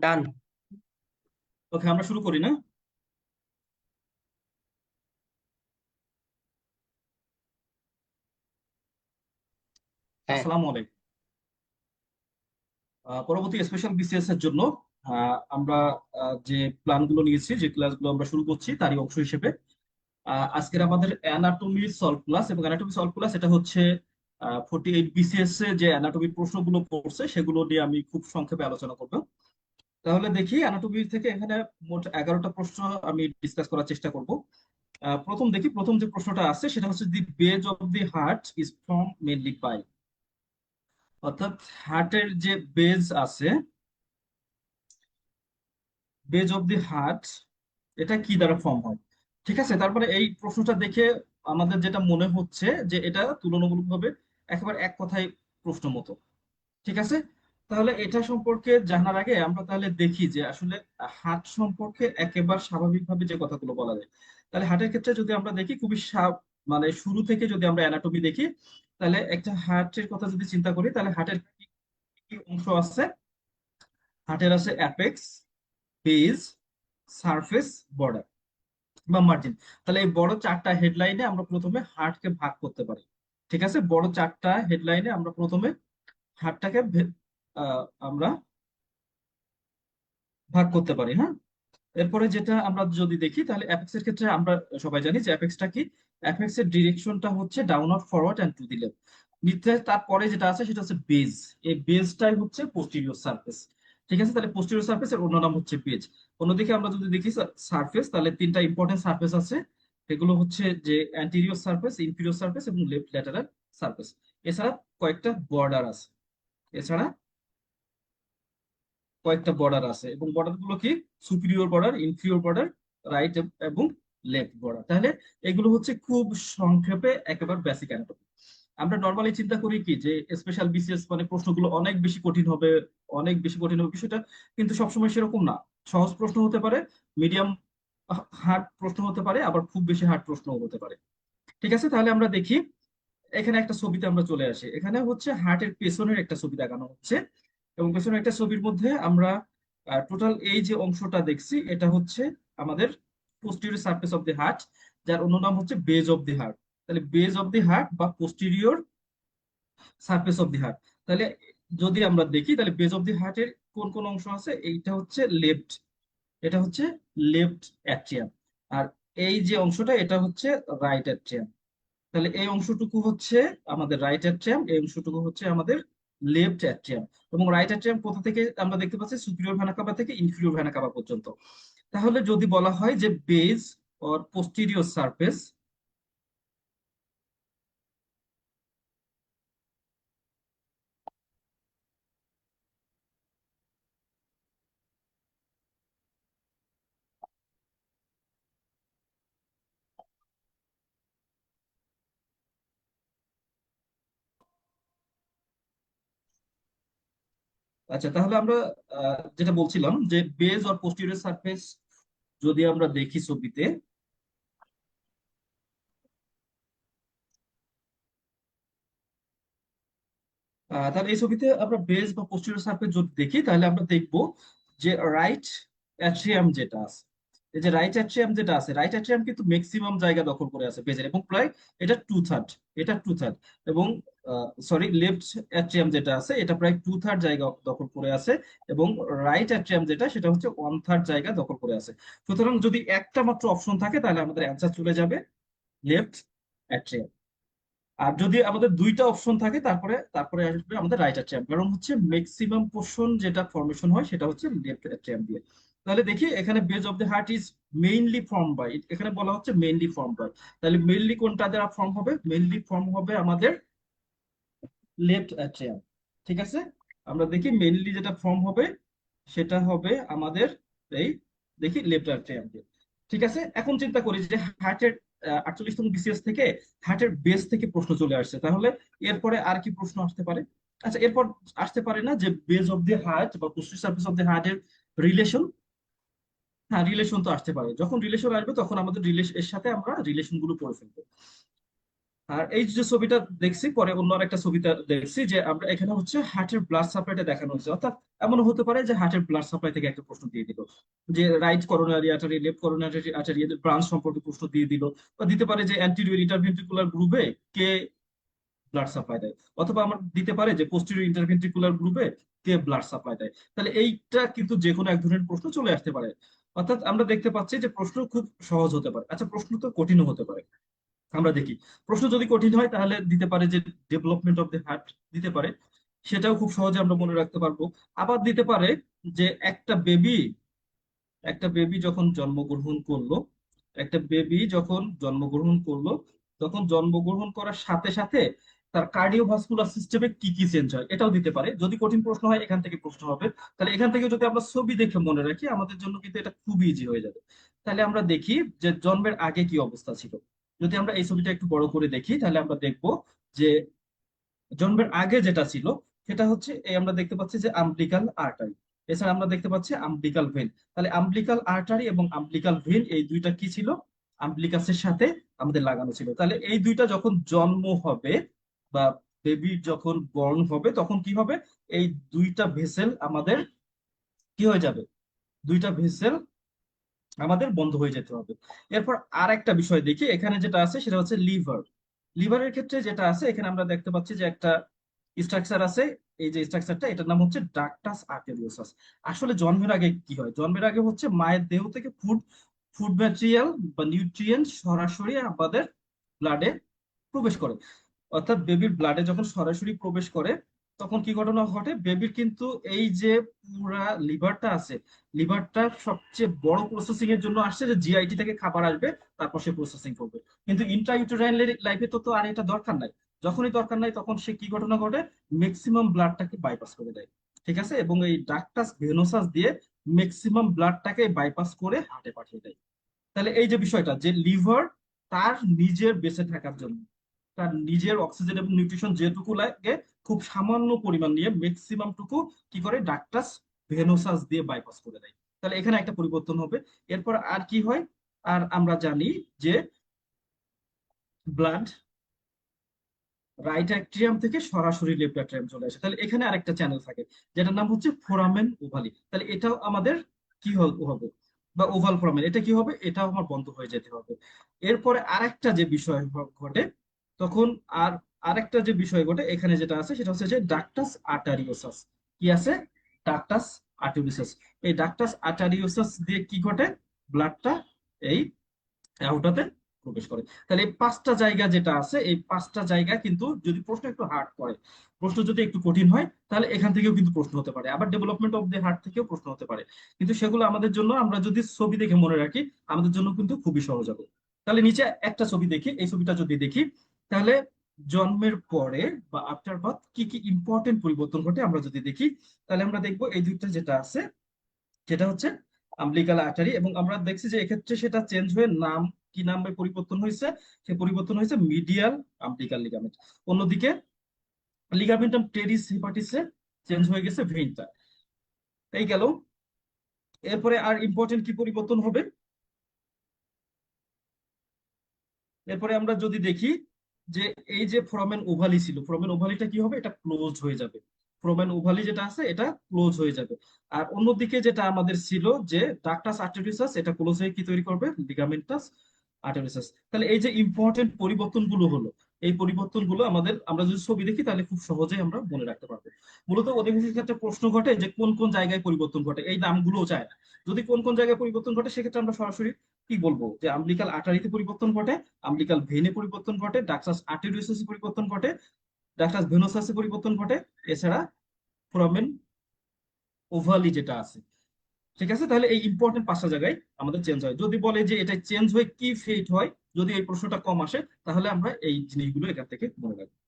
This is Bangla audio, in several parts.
ডান। ওকে, আমরা শুরু করি না? হ্যাঁ। আসসালামু আলাইকুম। পরবর্তী স্পেশাল বিসিএস এর জন্য আমরা যে প্ল্যানগুলো নিয়েছি, যে ক্লাসগুলো আমরা শুরু করছি তারই অংশ হিসেবে আজকের আমাদের অ্যানাটমি সলভ ক্লাস। এবং অ্যানাটমি সলভ ক্লাস এটা হচ্ছে 48 বিসিএস এ যে অ্যানাটমির প্রশ্নগুলো পড়ছে সেগুলো নিয়ে আমি খুব সংক্ষেপে আলোচনা করব। তাহলে দেখি, অ্যানাটমি থেকে এখানে মোট 11টা প্রশ্ন আমি ডিসকাস করার চেষ্টা করব। প্রথম দেখি, প্রথম যে প্রশ্নটা আছে সেটা হচ্ছে the base of the heart is form mainly by, অর্থাৎ হার্টের যে বেজ আছে, বেজ অফ দি হার্ট, এটা কি দ্বারা ফর্ম হয়? ঠিক আছে, তারপরে এই প্রশ্নটা দেখে আমাদের যেটা মনে হচ্ছে যে এটা তুলনামূলকভাবে একেবারে এক কথায় প্রশ্ন মতো। ঠিক আছে, তাহলে এটা সম্পর্কে জানার আগে আমরা তাহলে দেখি যে আসলে হার্ট সম্পর্কে একেবারে স্বাভাবিকভাবে যে কথাগুলো বলা যায়। তাহলে হার্টের ক্ষেত্রে যদি আমরা দেখি খুবই মানে শুরু থেকে যদি আমরা অ্যানাটমি দেখি, তাহলে একটা হার্টের কথা যদি চিন্তা করি, তাহলে হার্টের কি কি অংশ আছে? হার্টের আছে অ্যাপেক্স, বেজ, সারফেস, বর্ডার বা মার্জিন। তাহলে এই বড় চারটা হেডলাইনে আমরা প্রথমে হার্টকে ভাগ করতে পারি। ঠিক আছে, বড় চারটা হেডলাইনে আমরা প্রথমে হার্টটাকে আমরা ভাগ করতে পারি। হ্যাঁ, এরপরে যেটা আমরা যদি দেখি, তাহলে অ্যাপেক্স এর ক্ষেত্রে আমরা সবাই জানি যে অ্যাপেক্সটা কি। অ্যাপেক্স এর ডিরেকশনটা হচ্ছে downward, forward and to the left. নিচে তারপরে যেটা আছে সেটা হচ্ছে বেজ। এই বেজটাই হচ্ছে পোস্টিরিয়র সারফেস। ঠিক আছে, তাহলে পোস্টিরিয়র সারফেস এর অন্য নাম হচ্ছে বেজ। অন্যদিকে আমরা যদি দেখি সারফেস, তাহলে তিনটা ইম্পর্টেন্ট সারফেস আছে। এগুলো হচ্ছে যে অ্যান্টিরিয়র সারফেস, ইনফিরিয়র সারফেস এবং লেফট ল্যাটারাল সারফেস। এছাড়া কয়েকটা বর্ডার আছে। এছাড়া কয়েকটা বর্ডার আছে, এবং বর্ডার গুলো কি? Superior border, inferior border, right এবং লেফট বর্ডার। তাহলে এগুলো হচ্ছে খুব সংক্ষেপে একেবারে বেসিক অ্যানাটমি। আমরা নর্মালি চিন্তা করি কি যে স্পেশাল বিসিএস মানে প্রশ্নগুলো অনেক বেশি কঠিন হবে, অনেক বেশি কঠিন হবে। বিষয়টা কিন্তু সবসময় সেরকম না। সহজ প্রশ্ন হতে পারে, মিডিয়াম হার্ড প্রশ্ন হতে পারে, আবার খুব বেশি হার্ড প্রশ্ন হতে পারে। ঠিক আছে, তাহলে আমরা দেখি এখানে একটা ছবিতে আমরা চলে আসি। এখানে হচ্ছে হার্টের পেছনের একটা ছবি দেখানো হচ্ছে, এবং পেছনের একটা ছবির মধ্যে আমরা টোটাল এই যে অংশটা দেখছি এটা হচ্ছে আমাদের posterior surface of the heart, যার অন্য নাম হচ্ছে বেজ অফ দি হার্ট। তাহলে বেজ অফ দি হার্ট বা posterior surface of the heart. তাহলে যদি আমরা দেখি, তাহলে বেজ অফ দি হার্টের কোন কোন অংশ আছে? এইটা হচ্ছে লেফট, এটা হচ্ছে লেফট অ্যাট্রিয়াম। আর এই যে অংশটা এটা হচ্ছে রাইট অ্যাট্রিয়াম। তাহলে এই অংশটুকু হচ্ছে আমাদের রাইট অ্যাট্রিয়াম, এই অংশটুকু হচ্ছে আমাদের লেফট অ্যাট্রিয়াম। এবং রাইট অ্যাট্রিয়াম কোথা থেকে আমরা দেখতে পাচ্ছি? সুপিরিয়র ভেনা কাভা থেকে ইনফিরিয়র ভেনা কাভা পর্যন্ত। তাহলে যদি বলা হয় যে বেজ অর পোস্টেরিয়র সারফেস, আচ্ছা তাহলে আমরা যেটা বলছিলাম যে বেজ অর পোস্টেরিয়র সারফেস যদি আমরা দেখি ছবিতে, তাহলে এই ছবিতে আমরা বেজ বা পোস্টেরিয়র সারফেস যদি দেখি, তাহলে আমরা দেখব যে রাইট অ্যাট্রিয়াম যেটা আছে, এই যে রাইট অ্যাট্রিয়াম যেটা আছে, রাইট অ্যাট্রিয়াম কিন্তু ম্যাক্সিমাম জায়গা দখল করে আছে বেজের, এবং প্রায় এটা টু থার্ড, এটা টু থার্ড। এবং সরি, লেফট অ্যাট্রিয়াম যেটা আছে এটা প্রায় টু থার্ড জায়গা দখল করে আছে। এবং রাইট অ্যাট্রিয়াম যেটা সেটা হচ্ছে ওয়ান থার্ড জায়গা দখল করে আছে। সুতরাং যদি একটা মাত্র অপশন থাকে তাহলে আমাদের অ্যান্সার চলে যাবে লেফট অ্যাট্রিয়াম। আর যদি আমাদের দুইটা অপশন থাকে তারপরে তারপরে আসবে আমাদের রাইট অ্যাট্রিয়াম, কারণ হচ্ছে ম্যাক্সিমাম পোর্শন যেটা ফরমেশন হয় সেটা হচ্ছে লেফট অ্যাট্রিয়াম দিয়ে। তাহলে দেখি এখানে base of the heart is mainly form by, এখানে বলা হচ্ছে মেইনলি ফর্ম বাই। তাহলে মেইনলি কোনটা দ্বারা ফর্ম হবে? মেইনলি ফর্ম হবে আমাদের লেফট অ্যাট্রিয়াম। ঠিক আছে, আমরা দেখি মেইনলি যেটা ফর্ম হবে সেটা হবে আমাদের এই, দেখি লেফট অ্যাট্রিয়াম দিয়ে। ঠিক আছে, এখন চিন্তা করি যে হার্টের 48তম বিসিএস থেকে হার্টের বেস থেকে প্রশ্ন চলে আসছে, তাহলে এরপরে আর কি প্রশ্ন আসতে পারে? আচ্ছা, এরপর আসতে পারে না যে বেজ অফ দি হার্ট বা পোস্টেরিয়র সারফেস অফ দি হার্টের রিলেশন? হ্যাঁ, রিলেশন তো আসতে পারে। যখন রিলেশন আসবে তখন আমাদের রিলেশন এর সাথে আমরা রিলেশন গুলো পড়ে ফেলবো। আর এই যে ছবিটা দেখছি, পরে অন্য একটা ছবিটা দেখছি যে আমরা এখানে হচ্ছে হার্টের ব্লাড সাপ্লাইটা দেখানো হয়েছে। অর্থাৎ এমন হতে পারে যে হার্টের ব্লাড সাপ্লাই থেকে একটা প্রশ্ন দিয়ে দিল, যে right coronary artery left coronary artery এদের ব্রাঞ্চ সম্পর্কে প্রশ্ন দিয়ে দিল। বা দিতে পারে যে অ্যান্টিরিয়র ইন্টারভেন্ট্রিকুলার গ্রুপে কে ব্লাড সাপ্লাই দেয়। অথবা আমার দিতে পারে যে পোস্টেরিয়র ইন্টারভেন্ট্রিকুলার গ্রুপে কে ব্লাড সাপ্লাই দেয়। তাহলে এইটা কিন্তু যে কোনো এক ধরনের প্রশ্ন চলে আসতে পারে। অর্থাৎ আমরা দেখতে পাচ্ছি যে প্রশ্ন খুব সহজ হতে পারে, আচ্ছা প্রশ্ন তো কঠিনও হতে পারে। আমরা দেখি, প্রশ্ন যদি কঠিন হয় তাহলে দিতে পারে যে ডেভেলপমেন্ট অফ দ্য হার্ট দিতে পারে, সেটাও খুব সহজে আমরা মনে রাখতে পারবো। আবার দিতে পারে যে একটা বেবি যখন জন্মগ্রহণ করলো, একটা বেবি যখন জন্মগ্রহণ করলো, তখন জন্মগ্রহণ করার সাথে সাথে তার কার্ডিওভাস্কুলার সিস্টেমে কি কি চেঞ্জ হয়, এটাও দিতে পারে। যদি কঠিন প্রশ্ন হয় এখান থেকে প্রশ্ন হবে। তাহলে এখান থেকে যদি আমরা ছবি দেখে মনে রাখি আমাদের জন্য কিন্তু এটা খুব ইজি হয়ে যাবে। তাহলে আমরা দেখি যে জন্মের আগে কি অবস্থা ছিল। যদি আমরা এই ছবিটা একটু বড় করে দেখি তাহলে আমরা দেখবো যে জন্মের আগে যেটা ছিল সেটা হচ্ছে এই আমরা দেখতে পাচ্ছি যে আম্বিলিকাল আর্টারি, এছাড়া আমরা দেখতে পাচ্ছি আম্বিলিকাল ভেন। তাহলে আম্বিলিকাল আর্টারি এবং আম্বিলিকাল ভেন এই দুইটা কি ছিল, আম্বিলিকাসের সাথে আমাদের লাগানো ছিল। তাহলে এই দুইটা যখন জন্ম হবে বা বেবি যখন বর্ন হবে তখন কি হবে, এই দুইটা ভেসেল আমাদের কি হয়ে যাবে, দুইটা ভেসেল আমাদের বন্ধ হয়ে যেতে হবে। এরপর আর একটা বিষয় দেখি, এখানে যেটা আছে সেটা হচ্ছে লিভার। লিভারের ক্ষেত্রে যেটা আছে এখানে আমরা দেখতে পাচ্ছি যে একটা স্ট্রাকচার আছে। এই যে স্ট্রাকচারটা, এটার নাম হচ্ছে ডাকটাস আর্টেরিওসাস। আসলে জন্মের আগে কি হয়, জন্মের আগে হচ্ছে মায়ের দেহ থেকে ফুড ফুড ম্যাটেরিয়াল বা নিউট্রিয়েন্ট সরাসরি আমাদের ব্লাডে প্রবেশ করে। অর্থাৎ বেবির ব্লাডে যখন সরাসরি প্রবেশ করে তখন কি ঘটনা ঘটে, বেবির কিন্তু এই যে পুরা লিভারটা আছে, লিভারটা সবচেয়ে বড় প্রসেসিং এর জন্য আসছে যে জিআইটি থেকে খাবার আসবে, তারপর সে প্রসেসিং করবে। কিন্তু ইন্ট্রাইউটেরাইন লাইফে তো তো আর এটা দরকার নাই। যখনই দরকার নাই তখন সে কি ঘটনা ঘটে, ম্যাক্সিমাম ব্লাডটাকে বাইপাস করে দেয়। ঠিক আছে, এবং এই ডাকটাস ভেনোসাস দিয়ে ম্যাক্সিমাম ব্লাডটাকে বাইপাস করে হার্টে পাঠিয়ে দেয়। তাহলে এই যে বিষয়টা যে লিভার তার নিজের বেঁচে থাকার জন্য তার নিজের অক্সিজেন এবং নিউট্রিশন যেটুকু লাগে খুব সামান্য পরিমাণ নিয়ে ম্যাক্সিমাম টুকু কি করে ডাকটাস ভেনোসাস দিয়ে বাইপাস করে দেয়। তাহলে এখানে একটা পরিবর্তন হবে। এরপর আর কি হয়, আর আমরা জানি যে ব্লাড রাইট অ্যাট্রিয়াম থেকে সরাসরি লেফট অ্যাট্রিয়াম চলে আসে। তাহলে এখানে আরেকটা চ্যানেল থাকে যেটার নাম হচ্ছে ফোরামেন ওভালি। তাহলে এটাও আমাদের কি হবে, বা ওভাল ফোরামেন, এটা কি হবে, এটাও আমার বন্ধ হয়ে যেতে হবে। এরপরে আরেকটা যে বিষয় ঘটে তখন, আর আরেকটা যে বিষয় ঘটে এখানে যেটা আছে সেটা হচ্ছে যে ডাকটাস আর্টারিওসাস। কি আছে, ডাকটাস আর্টারিওসাস। এই ডাকটাস আর্টারিওসাস দিয়ে কি ঘটে, ব্লাডটা এই ওটাতে প্রবেশ করে। তাহলে এই পাঁচটা জায়গা যেটা আছে এই পাঁচটা জায়গা কিন্তু যদি প্রশ্ন একটু হার্ড করে, প্রশ্ন যদি একটু কঠিন হয় তাহলে এখান থেকেও কিন্তু প্রশ্ন হতে পারে। আবার ডেভেলপমেন্ট অফ দ্য হার্ট থেকেও প্রশ্ন হতে পারে। কিন্তু সেগুলো আমাদের জন্য আমরা যদি ছবি দেখে মনে রাখি আমাদের জন্য কিন্তু খুবই সহজ হবে। তাহলে নিচে একটা ছবি দেখি, এই ছবিটা যদি দেখি তাহলে জন্মের পরে বা আফটার বার্থ কি কি ইম্পর্টেন্ট পরিবর্তন ঘটে আমরা যদি দেখি তাহলে আমরা দেখবো এই দুইটা যেটা আছে সেটা হচ্ছে আম্বিলিকাল আর্টারি। এবং আমরা দেখছি যে এক্ষেত্রে সেটা চেঞ্জ হয়ে নাম, কি নামে পরিবর্তন হয়েছে, সে পরিবর্তন হয়েছে মিডিয়াল আম্বিলিকাল লিগামেন্ট। অন্যদিকে লিগামেন্টাম টেরিস হেপাটিসে চেঞ্জ হয়ে গেছে ভেইনটা। এই গেল। এরপরে আর ইম্পর্টেন্ট কি পরিবর্তন হবে, এরপরে আমরা যদি দেখি যে এই যে ফোরামেন ওভালি ছিল, ফোরামেন ওভালিটা কি হবে, এটা ক্লোজ হয়ে যাবে। ফোরামেন ওভালি যেটা আছে এটা ক্লোজ হয়ে যাবে। আর অন্যদিকে যেটা আমাদের ছিল যে ডাকটাস আর্টেরিয়াস, এটা ক্লোজ হয়ে কি তৈরি করবে, লিগামেন্টাস আর্টেরিয়াস। তাহলে এই যে ইম্পর্টেন্ট পরিবর্তনগুলো হলো, এই পরিবর্তনগুলো আমাদের আমরা যদি ছবি দেখি তাহলে খুব সহজেই আমরা মনে রাখতে পারবো। মূলত অধিবেশনের ক্ষেত্রে প্রশ্ন ঘটে যে কোন কোন জায়গায় পরিবর্তন ঘটে, এই নামগুলো চায় না। যদি কোন কোন জায়গায় পরিবর্তন ঘটে সেক্ষেত্রে আমরা সরাসরি কি বলবো যে আম্বিলিকাল আর্টারিতে পরিবর্তন ঘটে, আম্বিলিকাল ভেনে পরিবর্তন ঘটে, ডাকটাস আর্টেরিওসাসে পরিবর্তন ঘটে, ডাকটাস ভেনোসাসে পরিবর্তন ঘটে, এছাড়া ফোরামেন ওভালি যেটা আছে। ঠিক আছে, তাহলে এই ইম্পর্টেন্ট পাঁচটা জায়গায় আমাদের চেঞ্জ হয়। যদি বলে যে এটা চেঞ্জ হয়ে কি ফেট হয়, যদি এই প্রশ্নটা কম আসে তাহলে আমরা এই জিনিসগুলো এখান থেকে মনে রাখবো।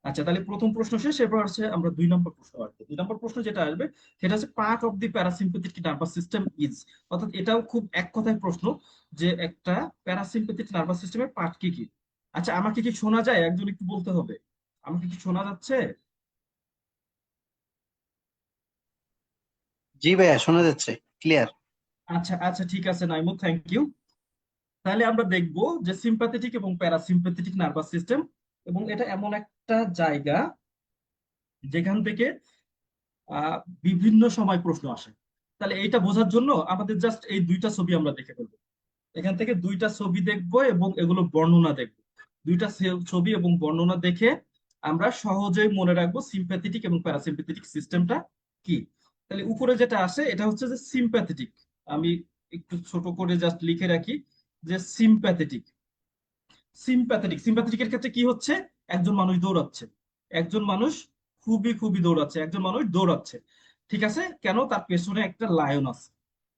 আচ্ছা, তাহলে প্রথম প্রশ্ন শেষ। এরপর হচ্ছে আমরা 2 নম্বর প্রশ্ন আসবে। 2 নম্বর প্রশ্ন যেটা আসবে সেটা হচ্ছে part of the parasympathetic nervous system is. অর্থাৎ এটাও খুব এক কথায় প্রশ্ন যে একটা প্যারাসিম্পেথেটিক নার্ভাস সিস্টেমের পার্ট কি কি। আচ্ছা, আমাকে কি শোনা যায়, একজন একটু বলতে হবে, আমাকে কি শোনা যাচ্ছে? জি ভাইয়া, শোনা যাচ্ছে ক্লিয়ার। আচ্ছা আচ্ছা, ঠিক আছে নাইমু, থ্যাংক ইউ। তাহলে আমরা দেখব যে সিম্প্যাথেটিক এবং প্যারাসিম্প্যাথেটিক নার্ভাস সিস্টেম, এবং এটা এমন একটা জায়গা যেখান থেকে আহ বিভিন্ন সময় প্রশ্ন আসে। তাহলে এইটা বোঝার জন্য আমাদের জাস্ট এই দুইটা ছবি আমরা দেখে ফেলবো। এখান থেকে দুইটা ছবি দেখবো এবং এগুলো বর্ণনা দেখবো। দুইটা ছবি এবং বর্ণনা দেখে আমরা সহজেই মনে রাখবো সিম্প্যাথেটিক এবং প্যারাসিম্প্যাথেটিক সিস্টেমটা কি। তাহলে উপরে যেটা আসে এটা হচ্ছে যে সিম্প্যাথেটিক। আমি একটু ছোট করে জাস্ট লিখে রাখি যে সিম্প্যাথেটিক। সিম্প্যাথেটিকের ক্ষেত্রে কি হচ্ছে, একজন মানুষ দৌড়াচ্ছে, একজন মানুষ খুবই খুবই দৌড়াচ্ছে, একজন মানুষ দৌড়াচ্ছে। ঠিক আছে, কেন? তার পেছনে একটা লায়ন আছে,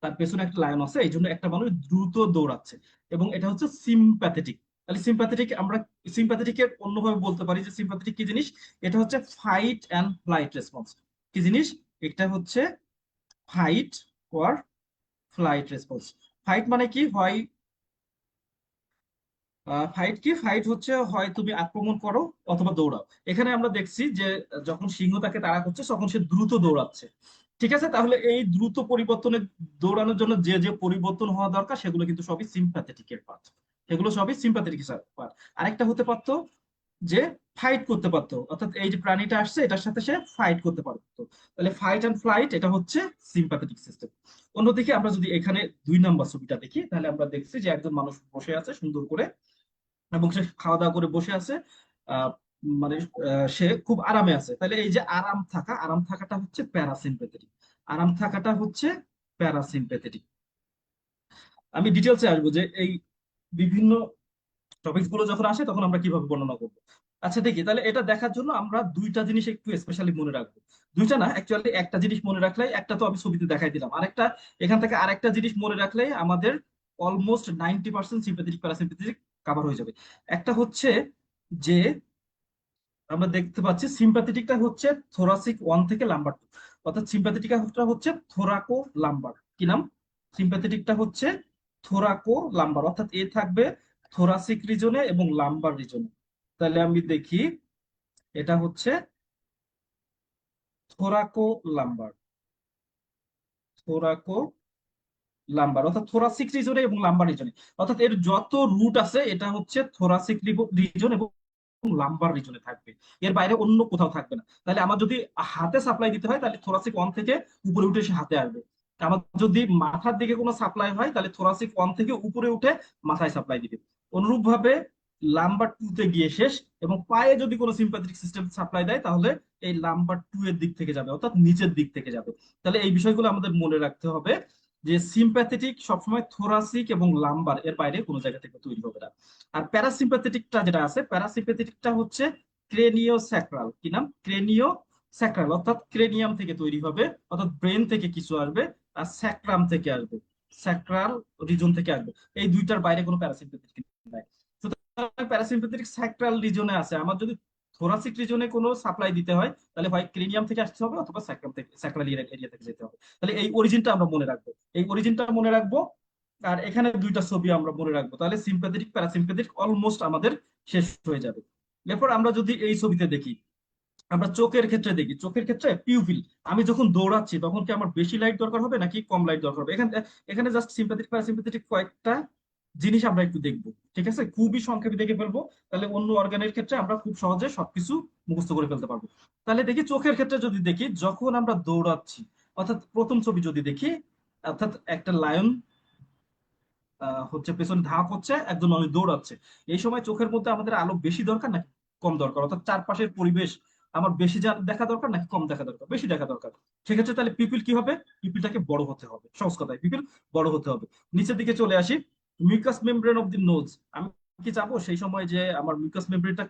তার পেছনে একটা লায়ন আছে, এই জন্য একটা মানুষ দ্রুত দৌড়াচ্ছে, এবং এটা হচ্ছে সিম্প্যাথেটিক। তাহলে সিম্প্যাথেটিক আমরা সিম্প্যাথেটিকের অন্যভাবে বলতে পারি যে সিম্প্যাথেটিক কি জিনিস, এটা হচ্ছে ফাইট অ্যান্ড ফ্লাইট রেসপন্স। কি জিনিস? এটা হচ্ছে fight or flight response. Fight মানে কি হয়, ফাইট কি, ফাইট হচ্ছে হয় তুমি আক্রমণ করো অথবা দৌড়াও। এখানে আমরা দেখছি যে যখন সিংহ তাকে তাড়া করছে তখন সে দ্রুত দৌড়াচ্ছে। ঠিক আছে, তাহলে এই দ্রুত পরিবর্তনের দৌড়ানোর জন্য যে যে পরিবর্তন হওয়া দরকার সেগুলো কিন্তু সবই সিম্প্যাথেটিকের পার্ট, সেগুলো সবই সিম্প্যাথেটিক পার্ট। আরেকটা হতে পারতো যে ফাইট করতে পারতো, অর্থাৎ এই যে প্রাণীটা আসছে এটার সাথে সে ফাইট করতে পারতো। তাহলে ফাইট অ্যান্ড ফ্লাইট এটা হচ্ছে সিম্প্যাথেটিক সিস্টেম। অন্যদিকে আমরা যদি এখানে 2 নম্বর ছবিটা দেখি তাহলে আমরা দেখছি যে একজন মানুষ বসে আছে সুন্দর করে, এবং সে খাওয়া দাওয়া করে বসে আছে। আহ মানে সে খুব আরামে আছে। তাহলে এই যে আরাম থাকা, আরাম থাকাটা হচ্ছে প্যারাসিম্পেথেটিক। আরাম থাকাটা হচ্ছে প্যারাসিম্পেথেটিক। আমি ডিটেলসে আসবো যে এই বিভিন্ন টপিকস গুলো যখন আসে তখন আমরা কিভাবে বর্ণনা করবো। আচ্ছা দেখি, তাহলে এটা দেখার জন্য আমরা দুইটা জিনিস একটু স্পেশালি মনে রাখবো। দুইটা না, অ্যাকচুয়ালি একটা জিনিস মনে রাখলেই, একটা তো আমি ছবিতে দেখাই দিলাম, আরেকটা এখান থেকে আরেকটা জিনিস মনে রাখলেই আমাদের অলমোস্ট 90% সিম্প্যাথেটিক প্যারাসিম্প্যাথেটিক কাভার হয়ে যাবে। একটা হচ্ছে যে আমরা দেখতে পাচ্ছি সিম্প্যাথেটিকটা হচ্ছে থোরাসিক 1 থেকে লাম্বার 2, অর্থাৎ সিম্প্যাথেটিকটা হচ্ছে থোরাকো লাম্বার। কি নাম? সিম্প্যাথেটিকটা হচ্ছে থোরাকো লাম্বার, অর্থাৎ এ থাকবে থোরাসিক রিজনে এবং লাম্বার রিজনে। তাহলে আমি দেখি, এটা হচ্ছে থোরাকো লাম্বার, থোরাকো লাম্বার অর্থাৎ থোরাসিক রিজনে এবং লাম্বার রিজনে। অর্থাৎ এর যত রুট আছে এটা হচ্ছে থোরাসিক রিজন এবং লাম্বার রিজনে থাকবে, এর বাইরে অন্য কোথাও থাকবে না। তাহলে আমার যদি হাতে সাপ্লাই দিতে হয় তাহলে থোরাসিক 1 থেকে উপরে উঠে সে হাতে আসবে। আমার যদি মাথার দিকে কোনো সাপ্লাই হয় তাহলে থোরাসিক 1 থেকে উপরে উঠে মাথায় সাপ্লাই দিবে। অনুরূপ ভাবে লাম্বার 2 তে গিয়ে শেষ, এবং পায়ে যদি কোনো সিম্প্যাথেটিক সিস্টেম সাপ্লাই দেয় তাহলে এই লাম্বার 2 এর দিক থেকে যাবে, অর্থাৎ নিচের দিক থেকে যাবে। তাহলে এই বিষয়গুলো আমাদের মনে রাখতে হবে যে সিম্প্যাথেটিক সবসময় থোরাসিক এবং লাম্বার এর বাইরে কোনো জায়গা থেকে তৈরি হবে না। আর প্যারাসিম্প্যাথেটিকটা যেটা আছে, প্যারাসিম্প্যাথেটিকটা হচ্ছে ক্রেনিও স্যাক্রাল। কি নাম? ক্রেনিও স্যাক্রাল, অর্থাৎ ক্রেনিয়াম থেকে তৈরি হবে, অর্থাৎ ব্রেন থেকে কিছু আসবে, আর স্যাক্রাম থেকে আসবে, স্যাক্রাল রিজন থেকে আসবে। এই দুইটার বাইরে কোনো প্যারাসিম্প্যাথেটিক নাই। সুতরাং প্যারাসিম্প্যাথেটিক স্যাক্রাল রিজনে আছে। আমার যদি থোরাসিক রিজনে কোনো সাপ্লাই দিতে হয় তাহলে হয় ক্রেনিয়াম থেকে আসতে হবে অথবা স্যাক্রাম থেকে, স্যাক্রাল এরিয়া থেকে যেতে হবে। তাহলে এই অরিজিনটা আমরা মনে রাখবো, এই অরিজিনটা মনে রাখবো। আর এখানে দুইটা ছবি আমরা মনে রাখবো, তাহলে সিম্প্যাথেটিক প্যারাসিম্প্যাথেটিক অলমোস্ট আমাদের শেষ হয়ে যাবে। এরপর আমরা যদি এই ছবিতে দেখি, আমরা চোখের ক্ষেত্রে দেখি, চোখের ক্ষেত্রে পিউপিল। আমি যখন দৌড়াচ্ছি তখন কি আমার বেশি লাইট দরকার হবে নাকি কম লাইট দরকার হবে? এখানে এখানে জাস্ট সিম্প্যাথেটিক প্যারাসিম্প্যাথেটিক কয়েকটা জিনিস আমরা একটু দেখবো। ঠিক আছে, খুবই সংক্ষেপে দেখে ফেলবো, তাহলে অন্য অর্গানের ক্ষেত্রে আমরা খুব সহজে সবকিছু মুখস্থ করে ফেলতে পারবো। তাহলে দেখি চোখের ক্ষেত্রে যদি দেখি, যখন আমরা দৌড়াচ্ছি, অর্থাৎ প্রথম ছবি যদি দেখি, অর্থাৎ একটা লায়ন হচ্ছে পেছনে ধাপ হচ্ছে, একজন মানুষ দৌড়াচ্ছে। এই সময় চোখের মধ্যে আমাদের আলো বেশি দরকার নাকি কম দরকার, অর্থাৎ চারপাশের পরিবেশ আমার বেশি দেখা দরকার নাকি কম দেখা দরকার? বেশি দেখা দরকার। সেক্ষেত্রে তাহলে পিপিল কি হবে? পিপিলটাকে বড় হতে হবে, সহজ কথায় পিপিল বড় হতে হবে। নিচের দিকে চলে আসি, mucous membrane of the nose. আমি কি চাবো সেই সময় যে আমার মিউকাস মেমব্রেনটা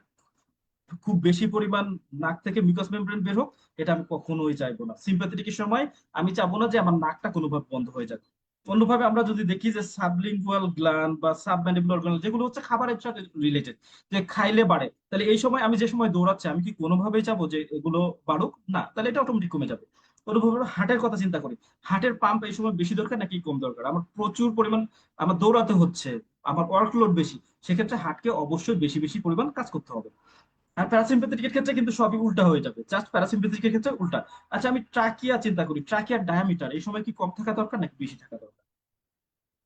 খুব বেশি পরিমাণ নাক থেকে মিউকাস মেমব্রেন বের হোক? এটা আমি কখনোই চাইবো না। সিম্প্যাথেটিকের সময় আমি চাবো না যে আমার নাকটা কোনোভাবে বন্ধ হয়ে যাক। অন্যভাবে আমরা যদি দেখি যে সাবলিঙ্গুয়াল গ্ল্যান্ড বা সাবম্যান্ডিবুলার গ্ল্যান্ড, যেগুলো হচ্ছে খাবারের সাথে রিলেটেড, যে খাইলে বাড়ে, তাহলে এই সময় আমি যে সময় দৌড়াচ্ছি আমি কি কোনোভাবেই চাবো যে এগুলো বাড়ুক? না, তাহলে এটা অটোমেটিক কমে যাবে। অনুভবে হার্টের কথা চিন্তা করি, হার্টের পাম্প এই সময় বেশি দরকার নাকি কম দরকার? আমার প্রচুর পরিমাণ আমার দৌড়াতে হচ্ছে, আমার ওয়ার্কলোড বেশি, সেক্ষেত্রে হার্টকে অবশ্যই বেশি বেশি পরিমাণ কাজ করতে হবে। আর প্যারাসিম্পেথেটিকের ক্ষেত্রে কিন্তু সবই উল্টা হয়ে যাবে, জাস্ট প্যারাসিম্পেথেটিকের ক্ষেত্রে উল্টা। আচ্ছা আমি ট্রাকিয়া চিন্তা করি, ট্রাকিয়ার ডায়ামিটার এই সময় কি কম থাকা দরকার নাকি বেশি থাকা দরকার?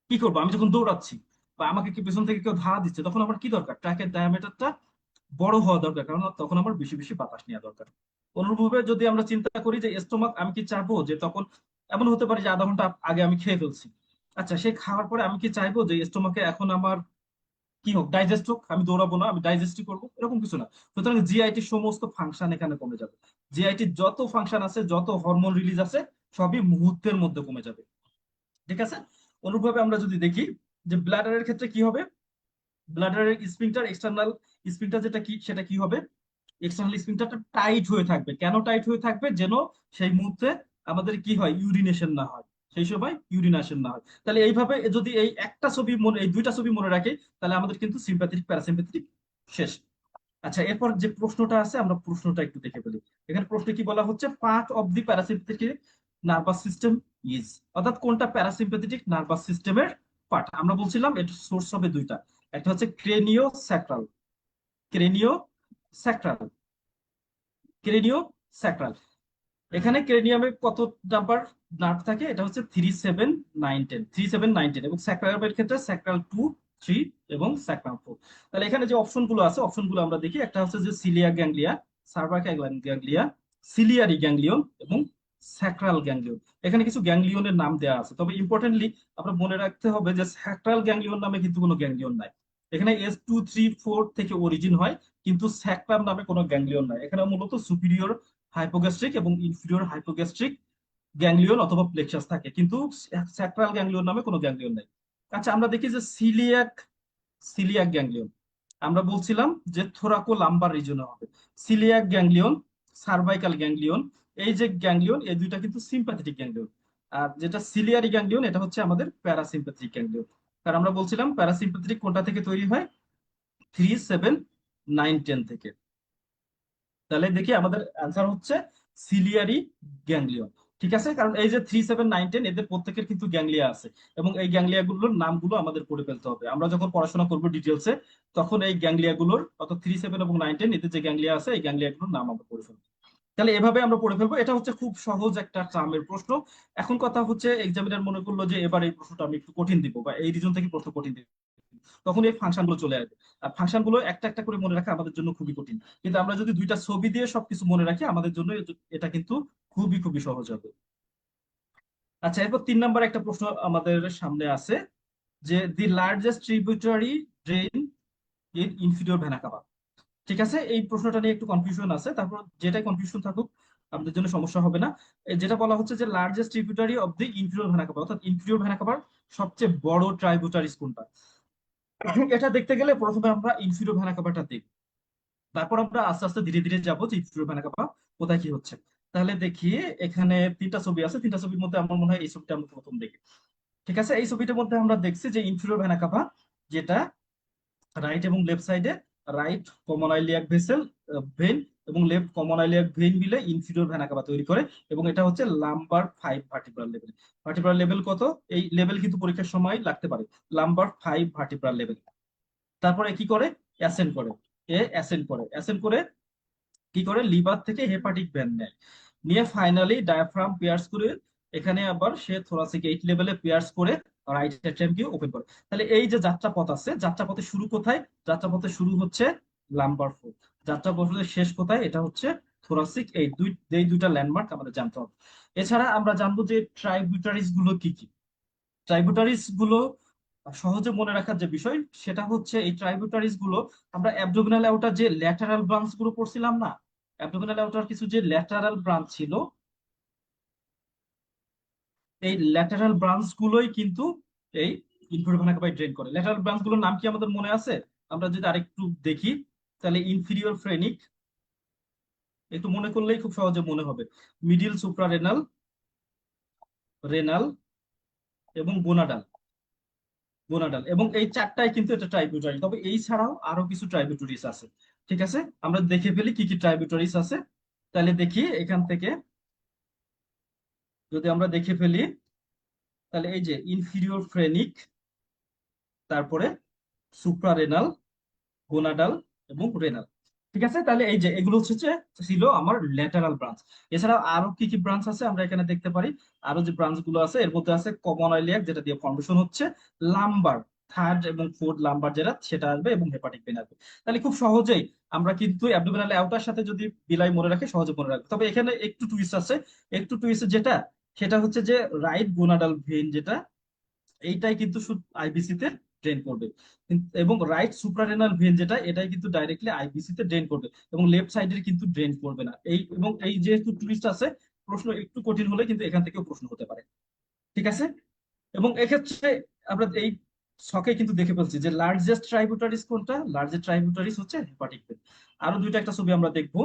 কি করবো আমি যখন দৌড়াচ্ছি? বা আমাকে কি পেছন থেকে কেউ ধাওয়া দিচ্ছে, তখন আমার কি দরকার, ট্র্যাকের ডায়ামিটারটা বড় হওয়া দরকার, কারণ তখন আমার বেশি বেশি বাতাস নেওয়া দরকার। অনুরূপভাবে যদি আমরা চিন্তা করি যে স্টোমাক, আমি কি চাইবো যে তখন এমন হতে পারে যে আধা ঘন্টা আগে আমি খেয়ে ফেলছি, আচ্ছা সে খাওয়ার পরে আমি কি চাইবো যে স্টোমাকে এখন আমার কি হোক, ডাইজেস্ট হোক, আমি দৌড়াবো না, আমি ডাইজেস্টই করবো, এরকম কিছু না। সুতরাং জিআইটির সমস্ত ফাংশন এখানে কমে যাবে। জিআইটির যত ফাংশন আছে, যত হরমোন রিলিজ আছে, সবই মুহূর্তের মধ্যে কমে যাবে। ঠিক আছে। অনুরূপভাবে আমরা যদি দেখি যে ব্লাডারের ক্ষেত্রে কি হবে, ব্লাডারের স্ফিংটার, এক্সটার্নাল স্ফিংটার যেটা কি, সেটা কি হবে, এক্সটার্নাল স্ফিংটারটা টাইট হয়ে থাকবে। কেন টাইট হয়ে থাকবে, যেন সেই মুহূর্তে আমাদের কি হয়, ইউরিনেশন না হয়, সেই সময় ইউরিনেশন না হয়। তাহলে এইভাবে যদি এই একটা ছবি মনে, এই দুইটা ছবি মনে রাখি, তাহলে আমাদের কিন্তু সিম্প্যাথেটিক প্যারাসিম্প্যাথেটিক শেষ। আচ্ছা, এরপর যে প্রশ্নটা আছে, আমরা প্রশ্নটা একটু দেখে ফেলি। এখানে প্রশ্নে কি বলা হচ্ছে, part of the parasympathetic nervous system is, অর্থাৎ কোনটা প্যারাসিম্প্যাথেটিক নার্ভাস সিস্টেমের পার্ট। আমরা বলছিলাম এটা সোর্স হবে দুইটা, একটা হচ্ছে cranio sacral, cranio sacral, cranio sacral. এখানে ক্রেনিয়ামে কত নাম্বার নার্ভ থাকে, এটা হচ্ছে 3, 7, 9, 10, 3, 7, 9, 10, এবং স্যাক্রালের ক্ষেত্রে স্যাক্রাল 2, 3 এবং স্যাক্রাল 4। তাহলে এখানে যে অপশন গুলো আছে, অপশন গুলো আমরা দেখি। একটা হচ্ছে যে celiac ganglia, cervical ganglia, ciliary ganglion এবং স্যাক্রাল গ্যাংলিয়ন। এখানে কিছু গ্যাংলিয়নের নাম দেওয়া আছে, তবে ইম্পর্টেন্টলি আমরা মনে রাখতে হবে যে স্যাক্রাল গ্যাংলিয়ন নামে কিন্তু কোনো গ্যাংলিয়ন নাই। এখানে S2, 3, 4 থেকে অরিজিন হয়, কিন্তু স্যাক্রাম নামে কোনো গ্যাংলিয়ন নাই। এখানে মূলত সুপিরিয়র হাইপোগ্যাস্ট্রিক এবং ইনফিরিয়র হাইপোগ্যাস্ট্রিক গ্যাংলিয়ন অথবা প্লেক্সাস থাকে, কিন্তু স্যাক্রাল গ্যাংলিয়ন নামে কোনো গ্যাংলিয়ন নাই। আচ্ছা, আমরা দেখি যে সিলিয়াক, সিলিয়াক গ্যাংলিয়ন, আমরা বলছিলাম যে থোরাকো লাম্বার রিজনে হবে। সিলিয়াক গ্যাংলিয়ন, সার্ভাইকাল গ্যাংলিয়ন, এই যে গ্যাংলিয়ন, এই দুইটা কিন্তু সিম্প্যাথেটিক গ্যাংলিয়ন। আর যেটা সিলিয়ারি গ্যাংলিয়ন, এটা হচ্ছে আমাদের প্যারাসিম্প্যাথেটিক গ্যাংলিয়ন। কারণ আমরা বলছিলাম প্যারাসিম্প্যাথেটিক কোনটা থেকে তৈরি হয়, 3, 7, 9, 10 থেকে। তাহলে দেখি আমাদের অ্যান্সার হচ্ছে সিলিয়ারি গ্যাংলিয়ন। ঠিক আছে, কারণ এই যে 3, 7, 9, 10 এদের প্রত্যেকের কিন্তু গ্যাংলিয়া আছে, এবং এই গ্যাংলিয়া গুলোর নামগুলো আমাদের পড়ে ফেলতে হবে। আমরা যখন পড়াশোনা করবো ডিটেলসে, তখন এই গ্যাংলিয়া গুলোর, অর্থাৎ 3, 7 এবং 9, 10 এদের যে গ্যাংলিয়া আছে, এই গ্যাংলিয়া গুলোর নাম আমরা পড়ে ফেলবো। তাহলে এভাবে আমরা পড়ে ফেলবো। এটা হচ্ছে খুব সহজ একটা টার্মের প্রশ্ন। এখন কথা হচ্ছে, এক্সামিনার মনে করলো যে এবার এই প্রশ্নটা আমি একটু কঠিন দিব, বা এই রিজন থেকে প্রশ্ন কঠিন দিব, তখন এই ফাংশন গুলো চলে আসবে। আর ফাংশন গুলো একটা একটা করে মনে রাখা আমাদের জন্য খুবই কঠিন, কিন্তু আমরা যদি দুইটা ছবি দিয়ে সবকিছু মনে রাখি, আমাদের জন্য এটা কিন্তু খুবই খুবই সহজ হবে। আচ্ছা, এরপর 3 নম্বর একটা প্রশ্ন আমাদের সামনে আছে, যে the largest tributary drain in inferior vena CAVA. ঠিক আছে, এই প্রশ্নটা নিয়ে একটু কনফিউশন আছে, তারপর যেটাই কনফিউশন থাকুক আমাদের জন্য সমস্যা হবে না। যেটা বলা হচ্ছে যে largest tributary of the inferior vena CAVA, অর্থাৎ ইনফিরিয়র ভেনা কাভার সবচেয়ে বড় ট্রাইবিউটারিজ কোনটা। এটা দেখতে গেলে প্রথমে আমরা ইনফিরিয়র ভেনা কাভাটা দেখব, তারপর আমরা আস্তে আস্তে ধীরে ধীরে যাবো যে ইনফিরিয়র ভেনা কাভা কোথায় কি হচ্ছে। তাহলে দেখি, এখানে 3টা ছবি আছে, 3টা ছবির মধ্যে আমার মনে হয় এই ছবিটা আমরা প্রথম দেখি। ঠিক আছে, এই ছবিটার মধ্যে আমরা দেখছি যে ইনফিরিয়র ভেনা কাভা, যেটা রাইট এবং লেফট সাইডে, right common iliac vessel vein এবং লেফট কমন আইলিয়াক ভেইন মিলে ইনফিরিয়র ভেনা কাভা তৈরি করে, এবং এটা হচ্ছে lumber 5 vertebral level. Vertebral level কত, এই লেভেল কিন্তু পরীক্ষার সময় লাগতে পারে, লাম্বার 5 ভার্টিব্রাল লেভেল। তারপরে কি করে, অ্যাসেন্ড করে, অ্যাসেন্ড করে, অ্যাসেন্ড করে কি করে, লিভার থেকে হেপাটিক ভেন নেয়, নিয়ে ফাইনালি ডায়াফ্রাম পিয়ার্স করে, এখানে আবার সে থোরাসিক 8 লেভেলে পিয়ার্স করে রাইট অ্যাট্রিয়ামকে ওপেন করে। তাহলে এই যে যাত্রাপথ আছে, যাত্রাপথে শুরু কোথায়, যাত্রাপথে শুরু হচ্ছে লাম্বার 4, যাত্রাপথের শেষ কোথায়, এটা হচ্ছে থোরাসিক 8। এই দুইটা ল্যান্ডমার্ক আমাদের জানতে হবে। এছাড়া আমরা জানবো যে ট্রাইবিউটারিজ গুলো কি কি। ট্রাইবিউটারিজ গুলো সহজে মনে রাখার যে বিষয়, সেটা হচ্ছে এই ট্রাইবিউটারিজ গুলো, আমরা অ্যাবডোমিনাল অ্যাওর্টার যে ল্যাটারাল ব্রাঞ্চ গুলো পড়ছিলাম না, অ্যাবডোমিনাল অ্যাওর্টার কিছু যে ল্যাটারাল ব্রাঞ্চ ছিল, এই ল্যাটারাল ব্রাঞ্চ গুলোই কিন্তু এই ইনফিরিয়র ভেনা কাভায় ড্রেন করে। ল্যাটারাল ব্রাঞ্চ গুলোর নাম কি আমাদের মনে আছে, আমরা যদি আরেকটু দেখি, তাহলে ইনফিরিয়র ফ্রেনিক, একটু মনে করলেই খুব সহজে মনে হবে, মিডিল সুপ্রারেনাল, রেনাল এবং গোনাডাল, গোনাডাল, এবং এই চারটাই কিন্তু এটা ট্রাইবিউটারি। তবে এই ছাড়াও আরো কিছু ট্রাইবিউটারিজ আছে। ঠিক আছে, আমরা দেখে ফেলি কি কি ট্রাইবিউটারিজ আছে। তাহলে দেখি এখান থেকে, যদি আমরা দেখে ফেলি, তাহলে এই যে ইনফিরিয়র ফ্রেনিক, তারপরে সুপ্রারেনাল, গোনাডাল এবং রেনাল। ঠিক আছে, তাহলে এই যে এগুলো হচ্ছে ছিল আমার ল্যাটারাল ব্রাঞ্চ। এছাড়াও আরো কি কি ব্রাঞ্চ আছে আমরা এখানে দেখতে পারি। আরো যে ব্রাঞ্চ গুলো আছে, এর মধ্যে আছে কমন আইলিয়াক, যেটা দিয়ে ফর্মেশন হচ্ছে লাম্বার থার্ড এবং ফোর্থ লাম্বার যেটা সেটা আসবে এবং হেপাটিক ভেন আসবে। তাহলে খুব সহজেই আমরা কিন্তু অ্যাবডোমিনাল অ্যাওর্টার সাথে যদি বিলাই মনে রাখি সহজে মনে রাখবো। তবে এখানে একটু টুইস্ট আছে। একটু টুইস্ট যেটা সেটা হচ্ছে যে রাইট গোনাডাল ভেন যেটা এইটাই কিন্তু শুধু আইবিসি তে ড্রেন করবে, এবং রাইট সুপ্রারেনাল ভেন যেটা এটাই কিন্তু ডাইরেক্টলি আইবিসি তে ড্রেন করবে, এবং লেফট সাইডের কিন্তু ড্রেন করবে না। এই এবং এই যেহেতু টুইস্ট আছে, প্রশ্ন একটু কঠিন হলে কিন্তু এখান থেকেও প্রশ্ন হতে পারে। ঠিক আছে। এবং এক্ষেত্রে আমরা এই ছকে কিন্তু দেখে ফেলছি যে লার্জেস্ট ট্রাইবিউটারিস কোনটা, লার্জেস্ট ট্রাইবিউটারিস হচ্ছে হেপাটিক ভেন। আরো দুইটা একটা ছবি আমরা দেখবো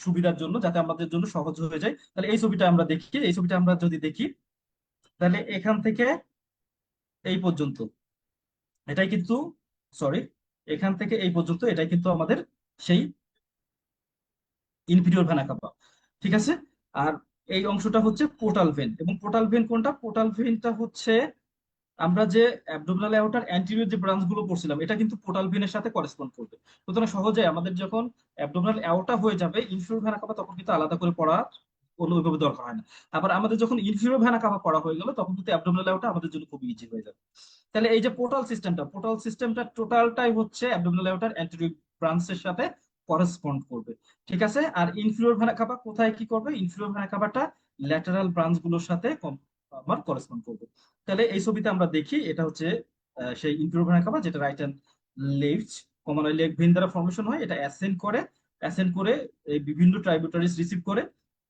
সুবিধার জন্য, যাতে আমাদের জন্য সহজ হয়ে যায়। তাহলে এই ছবিটা আমরা দেখি, এই ছবিটা আমরা যদি দেখি তাহলে এখান থেকে এই পর্যন্ত এটাই কিন্তু, সরি, এখান থেকে এই পর্যন্ত এটাই কিন্তু আমাদের সেই ইনফিরিয়র ভেনা কাপা। ঠিক আছে। আর এই অংশটা হচ্ছে পোর্টাল ভেন, এবং পোর্টাল ভেন কোনটা, পোর্টাল ভেনটা হচ্ছে আমরা যে অ্যাবডোমিনাল অ্যাওর্টার অ্যান্টিরিয়র যে ব্রাঞ্চ গুলো পড়ছিলাম এটা কিন্তু পোর্টাল ভেনের সাথে করেসপন্ড করবে। সুতরাং সহজে আমাদের যখন অ্যাবডোমিনাল অ্যাওর্টা হয়ে যাবে ইনফিরিয়র ভেনা কাপা, তখন কিন্তু আলাদা করে পড়া কোনো ওইভাবে দরকার হয় না। আবার আমাদের যখন ইনফিরিয়র ভেনা কাপা পড়া হয়ে গেল তখন কিন্তু অ্যাবডোমিনাল অ্যাওর্টা আমাদের জন্য খুব ইজি হয়ে যাবে। তাহলে এই যে পোর্টাল সিস্টেমটা টোটালটাই হচ্ছে অ্যাবডোমিনাল অ্যাওর্টার অ্যান্টিরিয়র ব্রাঞ্চের সাথে করেসপন্ড করবে। ঠিক আছে। আর ইনফিরিয়র ভেনা কাপা কোথায় কি করবে, ইনফিরিয়র ভেনা কাপাটা ল্যাটারাল ব্রাঞ্চ গুলোর সাথে আমার করেসপন্ড করবে। তাহলে এই ছবিতে আমরা দেখি এটা হচ্ছে সেই ইনফিরিয়র ভেনা কাপা, যেটা right hand left common leg vein দ্বারা ফর্মেশন হয়। এটা অ্যাসেন্ড করে এই বিভিন্ন ট্রাইবিউটারিস রিসিভ করে,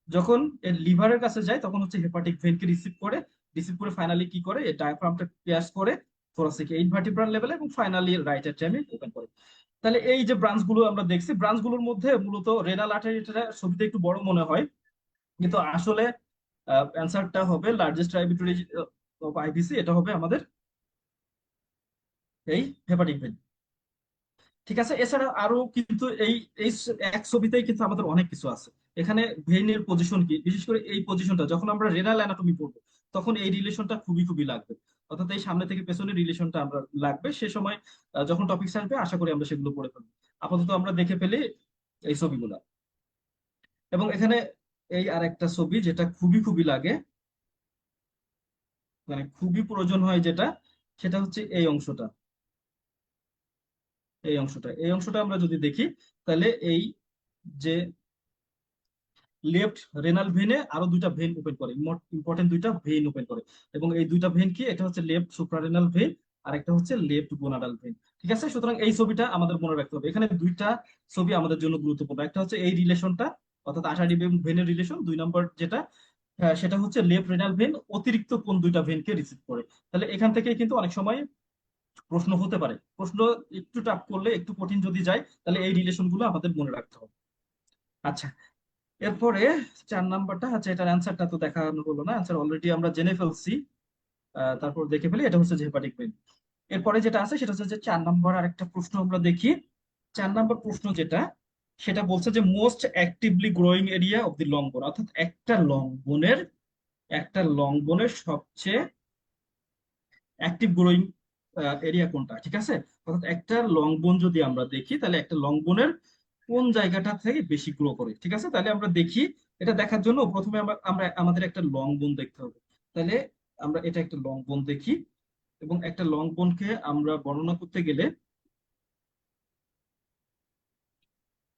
যখন এর লিভারের কাছে যায় তখন হচ্ছে হেপাটিক ভেনকে রিসিভ করে ফাইনালি কি করে, এই ডায়াফ্রামটা পিয়ার্স করে থোরাসিক এইট ভার্টিব্রাল লেভেলে, এবং ফাইনালি রাইট অ্যাট্রিয়ামে ওপেন করে। তাহলে এই যে ব্রাঞ্চ গুলো আমরা দেখছি, ব্রাঞ্চ গুলোর মধ্যে মূলত রেনাল আর্টারিটা ছবিতে একটু বড় মনে হয়, কিন্তু আসলে অ্যান্সারটা হবে লার্জেস্ট ট্রাইবিউটারি অফ আইবিসি, এটা হবে আমাদের এই হেপাটিক ভেন। ঠিক আছে। এছাড়া আরো কিন্তু এই এই এক ছবিতেই কিন্তু আমাদের অনেক কিছু আছে। এখানে ভেইনের পজিশন কি, বিশেষ করে এই পজিশনটা যখন আমরা রেনাল অ্যানাটমি পড়বো তখন এই রিলেশনটা খুবই খুবই লাগবে। অর্থাৎ এই সামনে থেকে পেছনের রিলেশনটা আমরা লাগবে সে সময়, যখন টপিক আসবে আশা করি আমরা সেগুলো পড়ে ফেলবো। আপাতত আমরা দেখে ফেলি এই ছবিগুলা। এবং এখানে এই আর একটা ছবি যেটা খুবই খুবই লাগে, মানে খুবই প্রয়োজন হয় যেটা, সেটা হচ্ছে এই অংশটা আমরা যদি দেখি তাহলে এই যে লেফট রেনাল ভেনে আরো দুইটা ভেন ওপেন করে, ইম্পর্টেন্ট দুইটা ভেন ওপেন করে। এবং এই দুইটা ভেন কি, এটা হচ্ছে লেফট সুপ্রারেনাল ভেন আর একটা হচ্ছে লেফট গোনাডাল ভেন। ঠিক আছে। সুতরাং এই ছবিটা আমাদের মনে রাখতে হবে। এখানে দুইটা ছবি আমাদের জন্য গুরুত্বপূর্ণ, একটা হচ্ছে এই রিলেশনটা অর্থাৎ আষাঢ়ি ভেনের রিলেশন, দুই নম্বর যেটা সেটা হচ্ছে লেফট রেনাল ভেন অতিরিক্ত কোন দুইটা ভেনকে রিসিভ করে। তাহলে এখান থেকে কিন্তু অনেক সময় প্রশ্ন হতে পারে। প্রশ্ন একটু টাফ করলে, একটু কঠিন যদি যায়, তাহলে এই রিলেশন গুলো আমাদের মনে রাখতে হবে। আচ্ছা, এরপরে 4 নাম্বারটা, আচ্ছা এটার অ্যান্সারটা তো দেখানো হলো না, অ্যান্সার অলরেডি আমরা জেনে ফেলছি। তারপর দেখে ফেলি, এটা হচ্ছে যে হেপাটিক ভেন। এরপরে যেটা আছে সেটা হচ্ছে যে 4 নম্বর আরেকটা প্রশ্ন আমরা দেখি। 4 নম্বর প্রশ্ন যেটা, সেটা বলছে যে most actively growing area of the long বোন, অর্থাৎ একটা লং বোনের সবচেয়ে অ্যাক্টিভ গ্রোয়িং এরিয়া কোনটা। ঠিক আছে। অর্থাৎ একটা লং বোন যদি আমরা দেখি তাহলে একটা লং বোনের কোন জায়গাটা থেকে বেশি গ্রো করে। ঠিক আছে। তাহলে আমরা দেখি, এটা দেখার জন্য প্রথমে আমাদের একটা লং বোন দেখতে হবে। তাহলে আমরা এটা একটা লং বোন দেখি, এবং একটা লং বোনকে আমরা বর্ণনা করতে গেলে,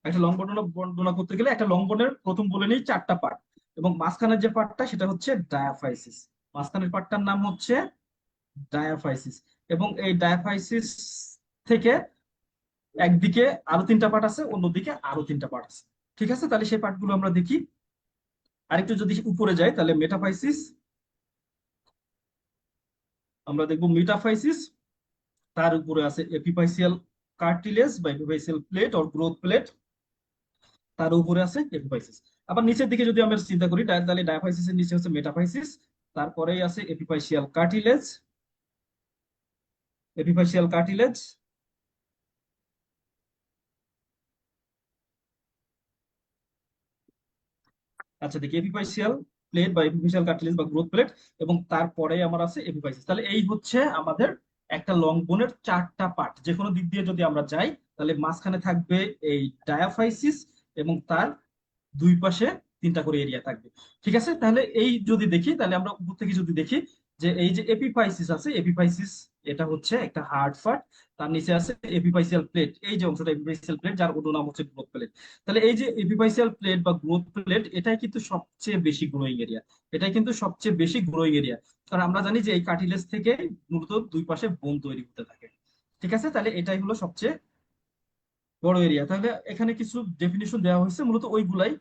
একটা লং বোনের প্রথম বলে নেই 4টা পার্ট, এবং মাঝখানের যে পার্টটা সেটা হচ্ছে ডায়াফাইসিস। মাঝখানের পার্টটার নাম হচ্ছে ডায়াফাইসিস। এবং এই ডায়াফাইসিস থেকে একদিকে আরো 3টা পার্ট আছে, অন্যদিকে আরো 3টা পার্ট আছে। ঠিক আছে। তাহলে সেই পার্টগুলো আমরা দেখি। আরেকটু যদি উপরে যাই তাহলে মেটাফাইসিস, আমরা দেখবো মেটাফাইসিস, তার উপরে আছে এপিফাইসিয়াল কার্টিলেজ বা epiphyseal plate or growth plate, তার উপরে আছে এপিফাইসিস। আবার নিচের দিকে যদি আমরা চিন্তা করি তাহলে ডায়াফাইসিসের নিচে হচ্ছে মেটাফাইসিস, তারপরেই আছে এপিফাইসিয়াল কার্টিলেজ। আচ্ছা দেখি, এপিফাইসিয়াল প্লেট বা এপিফাইসিয়াল কার্টিলেজ বা গ্রোথ প্লেট, এবং তারপরে আমার আছে এপিফাইসিস। তাহলে এই হচ্ছে আমাদের একটা লং বোনের 4টা পার্ট। যে কোনো দিক দিয়ে যদি আমরা যাই তাহলে মাঝখানে থাকবে এই ডায়াফাইসিস, এবং তার দুই পাশে 3টা করে এরিয়া থাকবে। ঠিক আছে। তাহলে এই যদি দেখি, তাহলে আমরা উপর থেকে যদি দেখি যে এই যে এপিফাইসিস আছে, এটা হচ্ছে একটা হার্ড পার্ট, তার নিচে আছে এপিফাইসিয়াল প্লেট, এই যে অংশটা এপিফাইসিয়াল প্লেট, যার অন্য নাম হচ্ছে গ্রোথ প্লেট। তাহলে এই যে এপিফাইসিয়াল প্লেট বা গ্রোথ প্লেট, এটাই কিন্তু সবচেয়ে বেশি গ্রোয়িং এরিয়া, এটাই কিন্তু সবচেয়ে বেশি গ্রোয়িং এরিয়া। কারণ আমরা জানি যে এই কার্টিলেজ থেকে মূলত দুই পাশে বোন তৈরি হতে থাকে। ঠিক আছে, তাহলে এটাই হলো সবচেয়ে বড় এরিয়া। তাহলে এখানে কিছু ডেফিনিশন দেওয়া হয়েছে মূলত ওইগুলাই,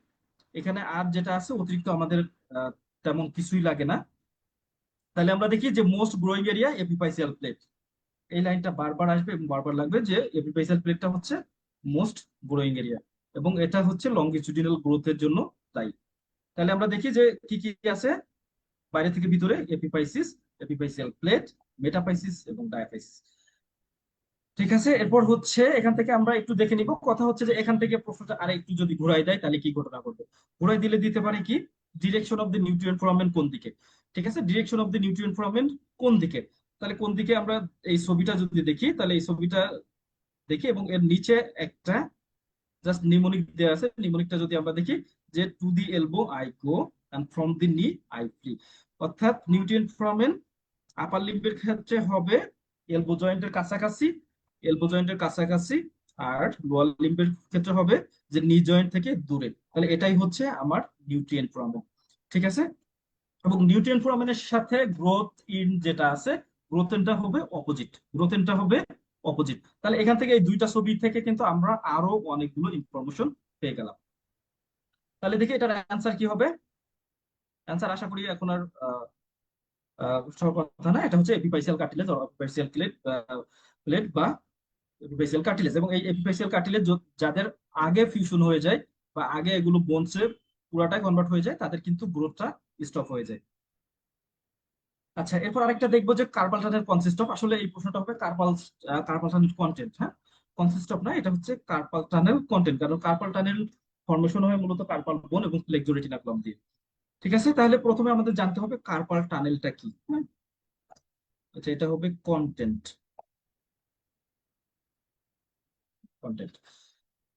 এখানে আর যেটা আছে অতিরিক্ত আমাদের আহ, তেমন কিছুই লাগে না। তাহলে আমরা দেখি যে most growing area epiphyseal plate, এই লাইনটা বারবার আসবে এবং বারবার লাগবে যে এপিফাইসিয়াল প্লেটটা হচ্ছে মোস্ট গ্রোয়িং এরিয়া, এবং এটা হচ্ছে লংগিটিউডিনাল গ্রোথের জন্য দায়ী। তাহলে আমরা দেখি যে কি কি আছে বাইরে থেকে ভিতরে: এপিফাইসিস, এপিফাইসিয়াল প্লেট, মেটাফাইসিস এবং ডায়াফাইসিস। ঠিক আছে, এরপর হচ্ছে এখান থেকে আমরা একটু দেখে নিব। কথা হচ্ছে যে এখান থেকে প্রশ্নটা আর একটু যদি ঘুরাই দেয় তাহলে কি ঘটনা ঘটবে। ঘুরাই দিলে দিতে পারে কি, direction of the nutrient foramen কোন দিকে। ঠিক আছে, direction of the nutrient foramen কোন দিকে, তাহলে কোন দিকে আমরা এই ছবিটা যদি দেখি, তাহলে এই ছবিটা দেখি এবং এর নিচে একটা জাস্ট নিমোনিক দেওয়া আছে। নিমোনিকটা যদি আমরা দেখি যে to the elbow I go and from the knee I flee, অর্থাৎ নিউট্রিয়েন্ট ফোরামেন আপার লিম্বের ক্ষেত্রে হবে এলবো জয়েন্টের কাছাকাছি, এলবো জয়েন্টের কাছাকাছি, আর লোয়ার লিম্বের ক্ষেত্রে হবে যে নি জয়েন্ট থেকে দূরে। তাহলে এটাই হচ্ছে আমার নিউট্রিয়েন্ট ফোরামেন। ঠিক আছে, এবং নিউট্রিয়েন্ট ফোরামেনের সাথে গ্রোথ ইন যেটা আছে, গ্রোথেনটা হবে অপোজিট, গ্রোথেনটা হবে অপোজিট। তাহলে এখান থেকে এই দুইটা ছবি থেকে কিন্তু আমরা আরো অনেকগুলো ইনফরমেশন পেয়ে গেলাম। তাহলে দেখি এটার অ্যান্সার কি হবে। অ্যান্সার আশা করি এখন আর সব কথা না, এটা হচ্ছে epiphyseal cartilage or epiphyseal plate, plate বা এপিফাইসিয়াল কার্টিলেজ। এবং এই এপিফাইসিয়াল কার্টিলেজ যাদের আগে ফিউশন হয়ে যায় বা আগে এগুলো বোনসে পুরাটাই কনভার্ট হয়ে যায়, তাদের কিন্তু গ্রোথটা স্টপ হয়ে যায়। আচ্ছা, এরপর আরেকটা দেখবো যে কার্পাল টানেল কনসিস্ট অফ, আসলে এই প্রশ্নটা হবে কার্পাল, কার্পাল টানেল কন্টেন্ট, হ্যাঁ, কনসিস্ট অফ না, এটা হচ্ছে কার্পাল টানেল কন্টেন্ট, কারণ কার্পাল টানেল ফর্মেশন হয় মূলত কার্পাল বোন এবং ফ্লেক্সো রেটিনাকুলাম দিয়ে। ঠিক আছে, তাহলে প্রথমে আমাদের জানতে হবে কার্পাল টানেলটা কি, হ্যাঁ? আচ্ছা, এটা হবে কন্টেন্ট, কন্টেন্ট।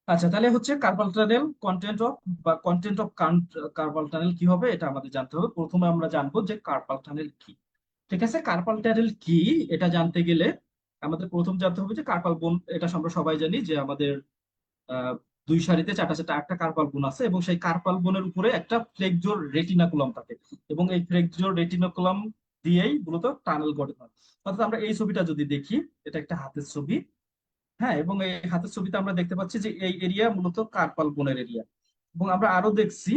আচ্ছা, তাহলে হচ্ছে কার্পাল টানেল কন্টেন্ট অফ বা কন্টেন্ট অফ কার্পাল টানেল কি হবে এটা আমাদের জানতে হবে। প্রথমে আমরা জানবো যে কার্পাল টানেল কি। ঠিক আছে, কার্পাল টানেল কি এটা জানতে গেলে আমাদের প্রথম জানতে হবে যে কার্পাল বোন, এটা আমরা সবাই জানি যে আমাদের আহ, দুই সারিতে চারটা চারটা আটটা কার্পাল বোন আছে, এবং সেই কার্পাল বোনের উপরে একটা ফ্লেক্সোর রেটিনাকুলাম থাকে, এবং এই ফ্লেক্সোর রেটিনাকুলাম দিয়েই মূলত টানেল গঠন হয়। অর্থাৎ আমরা এই ছবিটা যদি দেখি, এটা একটা হাতের ছবি, হ্যাঁ, এবং এই হাতের ছবিতে আমরা দেখতে পাচ্ছি যে এই এরিয়া মূলত কার্পাল বোনের এরিয়া, এবং আমরা আরো দেখছি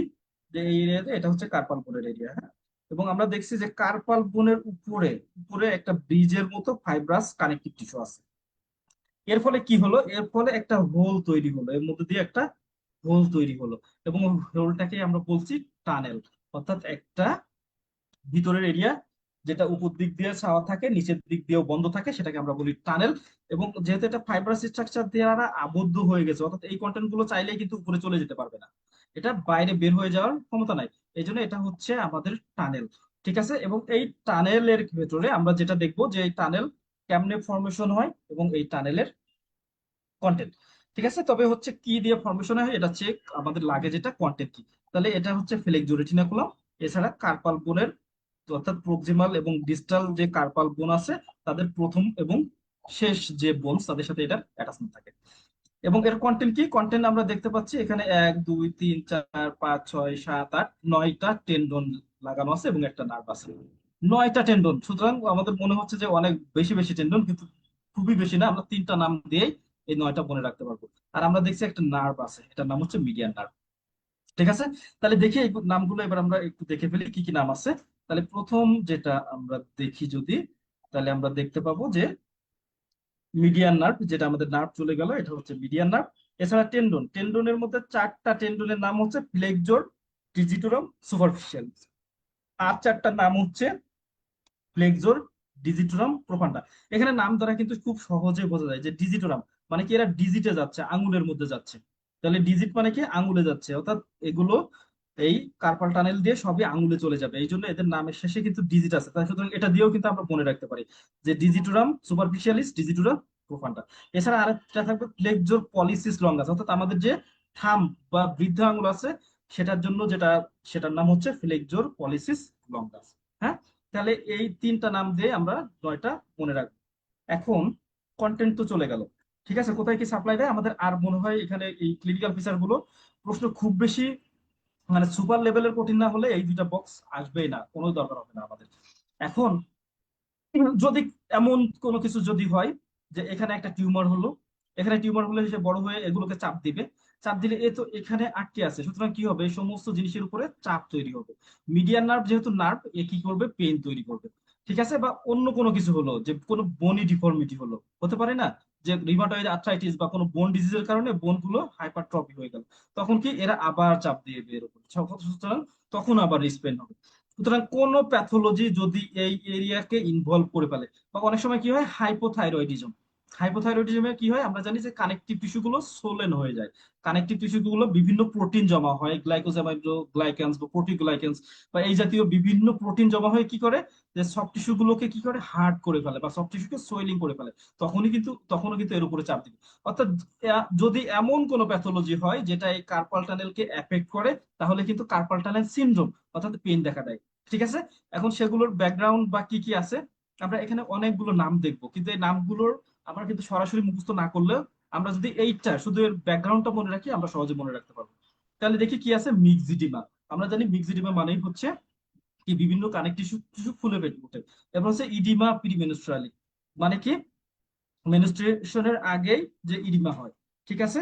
যে এই এরিয়াতে এটা হচ্ছে কার্পাল বোনের এরিয়া, হ্যাঁ। এবং আমরা দেখছি যে কার্পাল বোনের উপরে উপরে একটা ব্রিজের মতো ফাইব্রাস কানেকটিভ টিস্যু আছে। এর ফলে কি হলো, এর ফলে একটা হোল তৈরি হলো, এর মধ্যে দিয়ে একটা হোল তৈরি হলো, এবং হোলটাকে আমরা বলছি টানেল। অর্থাৎ একটা ভিতরের এরিয়া যেটা উপর দিক দিয়ে ছাওয়া থাকে, নিচের দিক দিয়েও বন্ধ থাকে, সেটাকে আমরা বলি টানেল। এবং যেহেতু এটা ফাইব্রাস স্ট্রাকচার দ্বারা আবদ্ধ হয়ে গেছে, অর্থাৎ এই কন্টেন্ট গুলো চাইলেই কিন্তু উপরে চলে যেতে পারবে না, এটা বাইরে বের হয়ে যাওয়ার ক্ষমতা নাই, এই জন্য এটা হচ্ছে আমাদের টানেল। ঠিক আছে, এবং এই টানেলের ভেতরে আমরা যেটা দেখবো যে এই টানেল কেমনে ফর্মেশন হয় এবং এই টানেলের কন্টেন্ট। ঠিক আছে, তবে হচ্ছে কি দিয়ে ফর্মেশন হয় এটা চেক আমাদের লাগে, যেটা কন্টেন্ট কি। তাহলে এটা হচ্ছে ফ্লেক্সো রেটিনাকুলাম, এছাড়া কার্পাল বোনের, অর্থাৎ প্রক্সিমাল এবং ডিস্টাল যে কার্পাল বোন আছে, তাদের প্রথম এবং শেষ যে বোনস তাদের সাথে এটার অ্যাটাচমেন্ট থাকে। এবং এর কন্টেন্ট কি, কন্টেন্ট আমরা দেখতে পাচ্ছি এখানে 1 2 3 4 5 6 7 8 9টা টেন্ডন লাগানো আছে এবং একটা নার্ভ আছে। 9টা টেন্ডন, সুতরাং আমাদের মনে হচ্ছে যে অনেক বেশি বেশি টেন্ডন, কিন্তু খুবই বেশি না, আমরা 3টা নাম দিয়েই এই 9টা মনে রাখতে পারবো। আর আমরা দেখছি একটা নার্ভ আছে, এটার নাম হচ্ছে মিডিয়ান নার্ভ। ঠিক আছে, তাহলে দেখি এই নামগুলো এবার আমরা একটু দেখে ফেলি কি কি নাম আছে। তাহলে প্রথম যেটা আমরা দেখি যদি, তাহলে আমরা দেখতে পাবো যে মিডিয়ান নার্ভ, যেটা আমাদের নার্ভ চলে গেল, এটা হচ্ছে মিডিয়ান নার্ভ। এছাড়া টেন্ডন, টেন্ডনের মধ্যে 4টা টেন্ডনের নাম হচ্ছে ফ্লেক্সোর, ডিজিটোরাম, সুপারফিশিয়াল। আর 4টা নাম হচ্ছে ফ্লেক্সোর, ডিজিটোরাম, প্রোফান্ডা। এখানে নাম দ্বারা কিন্তু খুব সহজে বোঝা যায় যে ডিজিটোরাম মানে কি, এরা ডিজিটে যাচ্ছে, আঙুলের মধ্যে যাচ্ছে। তাহলে ডিজিট মানে কি, আঙুলে যাচ্ছে, অর্থাৎ এগুলো এই কার্পাল টানেল দিয়ে সবই আঙুলে চলে যাবে, এই জন্য এদের নামের শেষে কিন্তু ডিজিট আছে। তাই সুতরাং এটা দিয়েও কিন্তু আমরা মনে রাখতে পারি যে ডিজিটোরাম সুপারফিশিয়ালিস, ডিজিটোরাম প্রোফান্ডা। এছাড়া আরেকটা থাকবে ফ্লেক্সোর পলিসিস লঙ্গাস, অর্থাৎ আমাদের যে থাম বা বৃদ্ধ আঙুল আছে সেটার জন্য যেটা, সেটার নাম হচ্ছে ফ্লেক্সোর পলিসিস লঙ্গাস। হ্যাঁ, তাহলে এই 3টা নাম দিয়ে আমরা 9টা মনে রাখবো। এখন কন্টেন্ট তো চলে গেল, ঠিক আছে, কোথায় কি সাপ্লাই দেয় আমাদের, আর মনে হয় এখানে এই ক্লিনিক্যাল ফিচার গুলো প্রশ্ন খুব বেশি মানে সুপার লেভেলের কঠিন না হলে এই দুইটা বক্স আসবেই না, কোনো দরকার হবে না আমাদের। এখন যদি এমন কোনো কিছু যদি হয় যে এখানে একটা টিউমার হলো, এখানে টিউমার হলে সে বড় হয়ে এগুলোকে চাপ দিবে, চাপ দিলে এ তো এখানে আটকে আছে, সুতরাং কি হবে, এই সমস্ত জিনিসের উপরে চাপ তৈরি হবে। মিডিয়ান নার্ভ যেহেতু নার্ভ, এ কি করবে, পেইন তৈরি করবে, ঠিক আছে। বা অন্য কোনো কিছু হলো, যে কোনো বনি ডিফর্মিটি হলো, হতে পারে না, যে রিমাটয়েড আর্থ্রাইটিস বা কোনো বোন ডিজিজের কারণে বোন গুলো হাইপারট্রফি হয়ে গেল, তখন কি এরা আবার চাপ দিয়ে বের উপর, সুতরাং তখন আবার রিস্পেন্ড হবে। সুতরাং কোন প্যাথোলজি যদি এই এরিয়াকে ইনভলভ করে ফেলে, বা অনেক সময় কি হয় হাইপোথাইরয়েডিজম, হাইপোথাইরয়েডিজমে কি হয় আমরা জানি যে কানেকটিভ টিস্যু গুলো সোলেন হয়ে যায়, কানেকটিভ টিস্যু গুলো বিভিন্ন প্রোটিন জমা হয়, গ্লাইকোজামাইডো গ্লাইক্যান্স বা প্রোটিগ্লাইক্যান্স বা এই জাতীয় বিভিন্ন প্রোটিন জমা হয়ে কি করে, যে সফট টিস্যু গুলোকে কি করে, হার্ড করে ফেলে বা সফট টিস্যুকে সোয়েলিং করে ফেলে, তখনও কিন্তু এর উপরে চাপ দিবে। অর্থাৎ যদি এমন কোনো প্যাথোলজি হয় যেটা এই কার্পাল টানেলকে এফেক্ট করে, তাহলে কিন্তু কার্পাল টানেল সিনড্রোম অর্থাৎ পেইন দেখা দেয়, ঠিক আছে। এখন সেগুলোর ব্যাকগ্রাউন্ড বা কি কি আছে, আমরা এখানে অনেকগুলো নাম দেখবো, কিন্তু এই নামগুলোর আমরা কিন্তু সরাসরি মুখস্থ না করলেও আমরা যদি এইটা শুধু এর ব্যাকগ্রাউন্ডটা মনে রাখি, আমরা সহজে মনে রাখতে পারবো। তাহলে দেখি কি আছে, মিক্সিডিমা। আমরা জানি মিক্সিডিমা মানেই হচ্ছে কি বিভিন্ন কানেকটিভ টিস্যু ফুলে ওঠে। এরপর হচ্ছে ইডিমা প্রিমেনস্ট্রালি, মানে কি মেনস্ট্রুয়েশনের আগেই যে ইডিমা হয়, ঠিক আছে।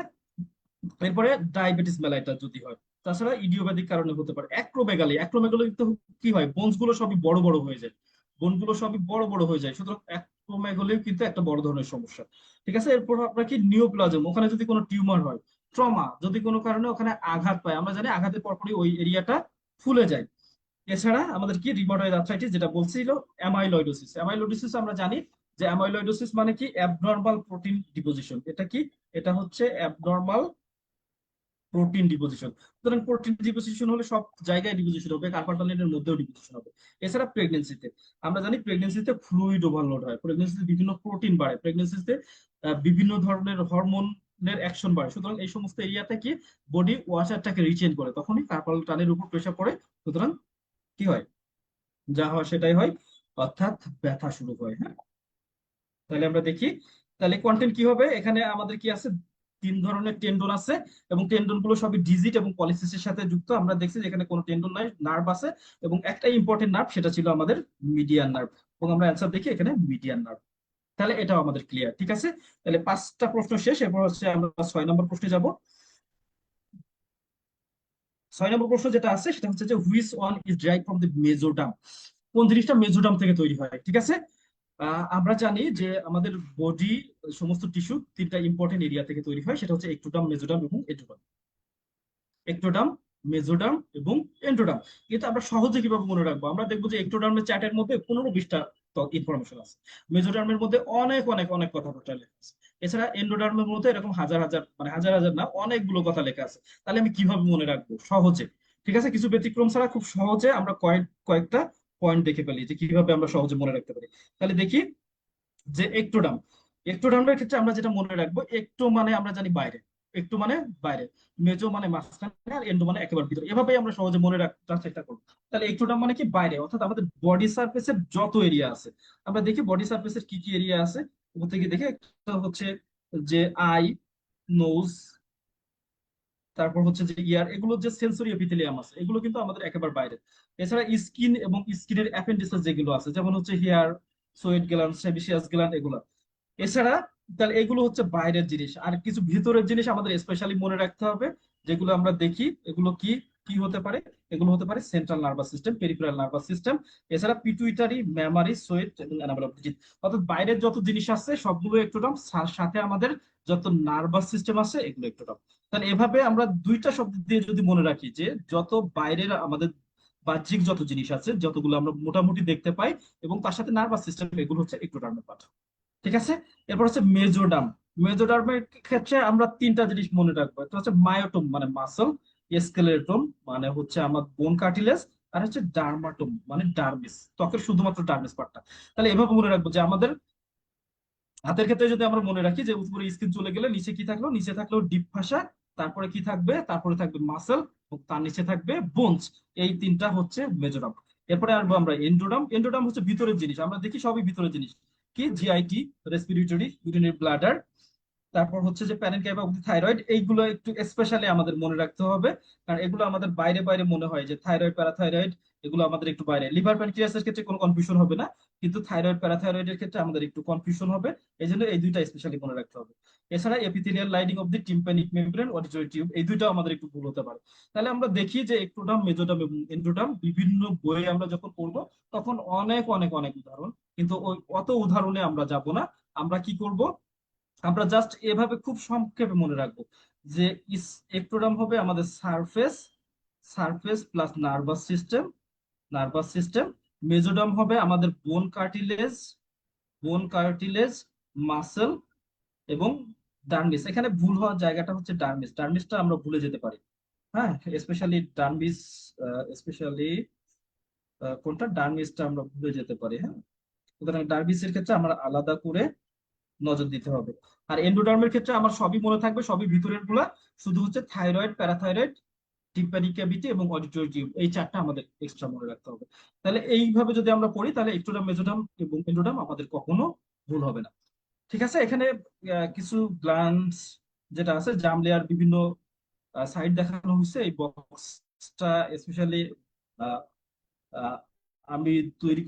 এরপরে ডায়াবেটিস মেলাইটাস যদি হয়, তাছাড়া ইডিওপ্যাথিক কারণে হতে পারে অ্যাক্রোমেগালি, অ্যাক্রোমেগালি তো কি হয়, বোনস গুলো সবই বড় বড় হয়ে যায়, বোন গুলো সবই বড় বড় হয়ে যায়, সুতরাং অ্যাক্রোমেগালিও কিন্তু একটা বড় ধরনের সমস্যা, ঠিক আছে। এরপর আপনার কি নিওপ্লাজম, ওখানে যদি কোনো টিউমার হয়, ট্রমা যদি কোনো কারণে ওখানে আঘাত পায়, আমরা জানি আঘাতের পরপরই ওই এরিয়াটা ফুলে যায়। এছাড়া আমাদের কি রিমাটয়েড আর্থ্রাইটিস যেটা বলছিল, অ্যামাইলয়েডোসিস, অ্যামাইলয়েডোসিস আমরা জানি যে অ্যামাইলয়েডোসিস মানে কি অ্যাবনর্মাল প্রোটিন ডিপোজিশন, এটা কি, এটা হচ্ছে অ্যাবনর্মাল প্রোটিন ডিপোজিশন। সুতরাং প্রোটিন ডিপোজিশন হলে সব জায়গায় ডিপোজিশন হবে, কার্পাল টানেলের মধ্যেও ডিপোজিশন হবে। এছাড়া প্রেগনেন্সিতে আমরা জানি প্রেগনেন্সিতে ফ্লুইড ওভারলোড হয়, প্রেগনেন্সিতে বিভিন্ন প্রোটিন বাড়ে, প্রেগনেন্সিতে বিভিন্ন ধরনের হরমোনের অ্যাকশন বাড়ে, সুতরাং এই সমস্ত এরিয়াতে কি বডি ওয়াশারটাকে রিচেঞ্জ করে, তখনই কার্পাল টানের উপর প্রেশার পড়ে, সুতরাং কি হয়, যা হয় সেটাই হয়, অর্থাৎ ব্যথা শুরু হয়, হ্যাঁ। তাহলে আমরা দেখি, তাহলে কন্টেন্ট কি হবে, এখানে আমাদের কি আছে, তিন ধরনের টেন্ডন আছে, এবং টেন্ডন গুলো সবই ডিজিট এবং পলিসিসের সাথে যুক্ত। আমরা দেখছি যে এখানে কোনো টেন্ডন নাই, নার্ভ আছে, এবং একটা ইম্পর্টেন্ট নার্ভ সেটা ছিল আমাদের মিডিয়ান নার্ভ, এবং আমরা অ্যান্সার দেখি এখানে মিডিয়ান নার্ভ। তাহলে এটাও আমাদের ক্লিয়ার, ঠিক আছে। তাহলে পাঁচটা প্রশ্ন শেষ, এরপর হচ্ছে আমরা 6 নম্বর প্রশ্নে যাব। 6 নম্বর প্রশ্ন যেটা আছে সেটা হচ্ছে যে which one is derived from the mesoderm, কোন জিনিসটা মেজোডাম থেকে তৈরি হয়, ঠিক আছে। আমরা জানি যে আমাদের বডি সমস্ত টিস্যু তিনটা ইম্পর্টেন্ট এরিয়া থেকে তৈরি হয়, সেটা হচ্ছে একটোডাম, মেজোডাম এবং এন্ডোডাম। একটোডাম, মেজোডাম এবং এন্ডোডাম। কিন্তু আমরা সহজে কিভাবে মনে রাখবো, আমরা দেখবো যে একটোডার্মের চ্যাটের মধ্যে 15-20টা ইনফরমেশন আছে, মেজোডার্মের মধ্যে অনেক অনেক অনেক কথাবার্তা লেখা আছে, এছাড়া এন্ডোডার্মের মধ্যে এরকম হাজার হাজার মানে হাজার হাজার না অনেকগুলো কথা লেখা আছে। তাহলে আমি কিভাবে মনে রাখবো সহজে, ঠিক আছে, কিছু ব্যতিক্রম ছাড়া খুব সহজে আমরা কয়েকটা পয়েন্ট দেখে ফেলি যে কিভাবে আমরা সহজে মনে রাখতে পারি। তাহলে দেখি যে একটোডাম, একটোডামের ক্ষেত্রে আমরা যেটা মনে রাখবো, একটো মানে আমরা জানি বাইরে, একটু মানে বাইরে, মেজো মানে মাঝখানে, আর এন্ডো মানে একেবারে ভিতরে, এভাবেই আমরা সহজে মনে রাখার চেষ্টা করবো। তাহলে একটোডাম মানে কি বাইরে, অর্থাৎ আমাদের বডি সার্ফেসের যত এরিয়া আছে, আমরা দেখি বডি সার্ফেসের কি কি এরিয়া আছে, ওপর থেকে দেখে একটা হচ্ছে যে আই, নোজ, তারপর হচ্ছে যে ইয়ার, এগুলো যে সেন্সরি এপিথেলিয়াম আছে এগুলো কিন্তু আমাদের একেবারে বাইরে। এছাড়া স্কিন এবং স্কিনের অ্যাপেন্ডিসেস যেগুলো আছে, যেমন হচ্ছে hair, sweat gland, sebaceous gland, এগুলো। এছাড়া তাহলে এগুলো হচ্ছে বাইরের জিনিস, আর কিছু ভিতরের জিনিস আমাদের স্পেশালি মনে রাখতে হবে, যেগুলো আমরা দেখি, এগুলো কি কি হতে পারে, এগুলো হতে পারে central nervous system, peripheral nervous system, এছাড়া পিটুইটারি, মেমারি, সোয়েট এবং অ্যানাবল অফ ডিজিট। অর্থাৎ বাইরের যত জিনিস আছে সবগুলো একটু সাথে আমাদের যত নার্ভাস সিস্টেম আছে এগুলো একটু। তাহলে এভাবে আমরা দুইটা শব্দ দিয়ে যদি মনে রাখি যে যত বাইরের আমাদের বাহ্যিক যত জিনিস আছে যতগুলো আমরা মোটামুটি দেখতে পাই, এবং তার সাথে নার্ভাস সিস্টেম, এগুলো হচ্ছে একটোডার্মের পার্ট, ঠিক আছে। এরপর হচ্ছে মেজোডার্ম, মেজোডার্মের ক্ষেত্রে আমরা তিনটা জিনিস মনে রাখবো, একটা হচ্ছে মায়োটোম মানে মাসল, স্কেলেটন মানে হচ্ছে আমার বোন কার্টিলেজ, আর হচ্ছে ডার্মাটোম মানে ডার্মিস, ত্বকের শুধুমাত্র ডার্মিস পার্টটা। তাহলে এভাবে মনে রাখবো যে আমাদের হাতের ক্ষেত্রে যদি আমরা মনে রাখি যে উপরে স্কিন চলে গেলে নিচে কি থাকলো, নিচে থাকলো ডিপ ফাসা, তারপরে কি থাকবে, তারপরে থাকবে মাসেল, তার নিচে থাকবে বোনস, এই তিনটা হচ্ছে মেজোরাম। এরপরে আসবো আমরা এন্ডোডাম, এন্ডোডাম হচ্ছে ভিতরের জিনিস, আমরা দেখি সবই ভিতরের জিনিস, কি জিআইটি, রেসপিরেটরি ইউরিনারি ব্লাডার, তারপর হচ্ছে যে প্যারেনকাইমা অব থাইরয়েড, এইগুলো একটু স্পেশালি আমাদের মনে রাখতে হবে, কারণ এগুলো আমাদের বাইরে বাইরে মনে হয় যে থাইরয়েড প্যারাথাইরয়েড, এগুলো আমাদের একটু বাইরে। লিভার প্যানক্রিয়াসের ক্ষেত্রে কোনো কনফিউশন হবে না, কিন্তু থাইরয়েড প্যারাথাইরয়েডের ক্ষেত্রে আমাদের একটু কনফিউশন হবে, এই জন্য এই দুইটা স্পেশালি মনে রাখতে হবে। এছাড়া epithelial lining of the tympanic membrane, auditory tube, এই দুইটাও আমাদের একটু ভুল হতে পারে। তাহলে আমরা দেখি যে একটোডাম, মেজোডাম এবং এন্ডোডাম বিভিন্ন বইয়ে আমরা যখন পড়বো তখন অনেক অনেক অনেক উদাহরণ, কিন্তু ওই অত উদাহরণে আমরা যাব না। আমরা কি করব, আমরা জাস্ট এভাবে খুব সংক্ষেপে মনে রাখবো যে এক্টোডাম হবে আমাদের surface, surface plus nervous system, nervous system. Mesoderm হবে আমাদের বোন কার্টিলেজ, বোন কার্টিলেজ, মাসেল এবং ডার্মিস। এখানে ভুল হওয়ার জায়গাটা হচ্ছে ডার্মিস, ডার্মিসটা আমরা ভুলে যেতে পারি। হ্যাঁ, স্পেশালি ডার্মিস, স্পেশালি কোনটা, ডার্মিসটা আমরা ভুলে যেতে পারি। হ্যাঁ, সুতরাং ডার্মিসের ক্ষেত্রে আমরা আলাদা করে নজর দিতে হবে। আর এন্ডোডার্মের ক্ষেত্রে আমার সবই মনে থাকবে, সবই ভিতরের গুলা, শুধু হচ্ছে থাইরয়েড, প্যারাথাইরয়েড, টিম্প্যানিক ক্যাভিটি এবং অডিটরি টিউব, এই চারটা আমাদের এক্সট্রা মনে রাখতে হবে। তাহলে এইভাবে যদি আমরা পড়ি তাহলে এক্টোডাম, মেজোডাম এবং এন্ডোডাম আমাদের কখনো ভুল হবে না। ঠিক আছে, এখানে কিছু গ্ল্যান্ডস যেটা আছে, জার্ম বিভিন্ন সাইড দেখানো হয়েছে। এই বক্সটা স্পেশালি আমি তৈরি,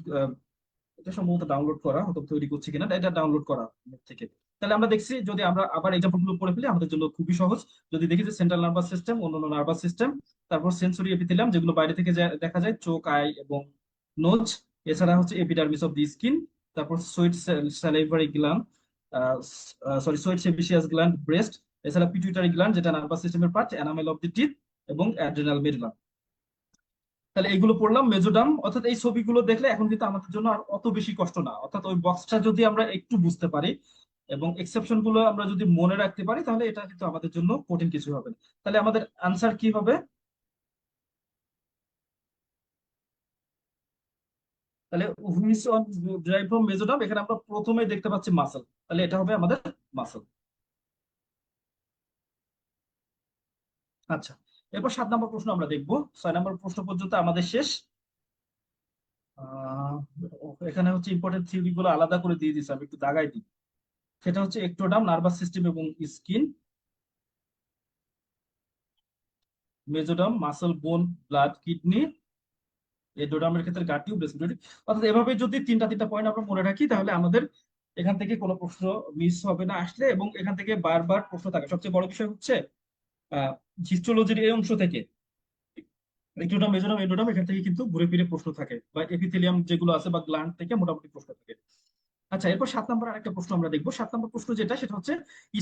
এটা সম্ভবত ডাউনলোড করা, হয়তো তৈরি করছি কিনা, এটা ডাউনলোড করা net থেকে। তাহলে আমরা দেখছি, যদি আমরা আবার এক্সাম্পল গুলো পড়ে ফেলি আমাদের জন্য খুবই সহজ। যদি দেখি যে সেন্ট্রাল নার্ভাস সিস্টেম, অন্যান্য নার্ভাস সিস্টেম, তারপর সেন্সরি এপিথেলিয়াম যেগুলো বাইরে থেকে দেখা যায়, চোখ, আই এবং নোজ। এছাড়া হচ্ছে এপিডার্মিস অফ দি স্কিন, তারপর sweat salivary gland, sweat sebaceous gland breast. এছাড়া পিটুইটারি গ্ল্যান্ড যেটা নার্ভাস সিস্টেমের part, enamel of the teeth এবং অ্যাড্রিনাল মেডুলা। তাহলে এইগুলো পড়লাম মেজোডাম। অর্থাৎ এই ছবিগুলো দেখলে এখন কিন্তু আমাদের জন্য আর অত বেশি কষ্ট না, অর্থাৎ ওই বক্সটা যদি আমরা একটু বুঝতে পারি এবং এক্সেপশন গুলো আমরা যদি মনে রাখতে পারি তাহলে এটা কিন্তু আমাদের জন্য কঠিন কিছু হবে না। তাহলে আমাদের আনসার কি হবে, তাহলে হুইচ অন ডেরাইভ ফ্রম মেজোডাম, এখানে আমরা প্রথমে দেখতে পাচ্ছি মাসল, তাহলে এটা হবে আমাদের মাসল। আচ্ছা, এরপর 7 নম্বর প্রশ্ন আমরা দেখবো, 6 নম্বর প্রশ্ন পর্যন্ত আমাদের শেষ। আহ এখানে হচ্ছে ইম্পর্টেন্ট থিওরি গুলো আলাদা করে দিয়ে দিচ্ছে, আমি একটু দাগাই দিই। সেটা হচ্ছে এক্টোডাম, নার্ভাস সিস্টেম এবং স্কিন, মেজোডাম মাসল, বোন, ব্লাড, কিডনি, এন্ডোডামের ক্ষেত্রে গাট টিউব, রেসপিরেটরি। অর্থাৎ এভাবে যদি তিনটা তিনটা পয়েন্ট আমরা মনে রাখি তাহলে আমাদের এখান থেকে কোনো প্রশ্ন মিস হবে না আসলে, এবং এখান থেকে বারবার প্রশ্ন থাকে। সবচেয়ে বড় বিষয় হচ্ছে আহ হিস্টোলজির এই অংশ থেকে এক্টোডাম, মেজোডাম, এন্ডোডাম, এখান থেকে কিন্তু ঘুরে ফিরে প্রশ্ন থাকে, বা এপিথেলিয়াম যেগুলো আছে বা গ্ল্যান্ড থেকে মোটামুটি প্রশ্ন থাকে। আচ্ছা, এরপর 7 নম্বর আরেকটা প্রশ্ন আমরা দেখবো। 7 নম্বর প্রশ্ন যেটা, সেটা হচ্ছে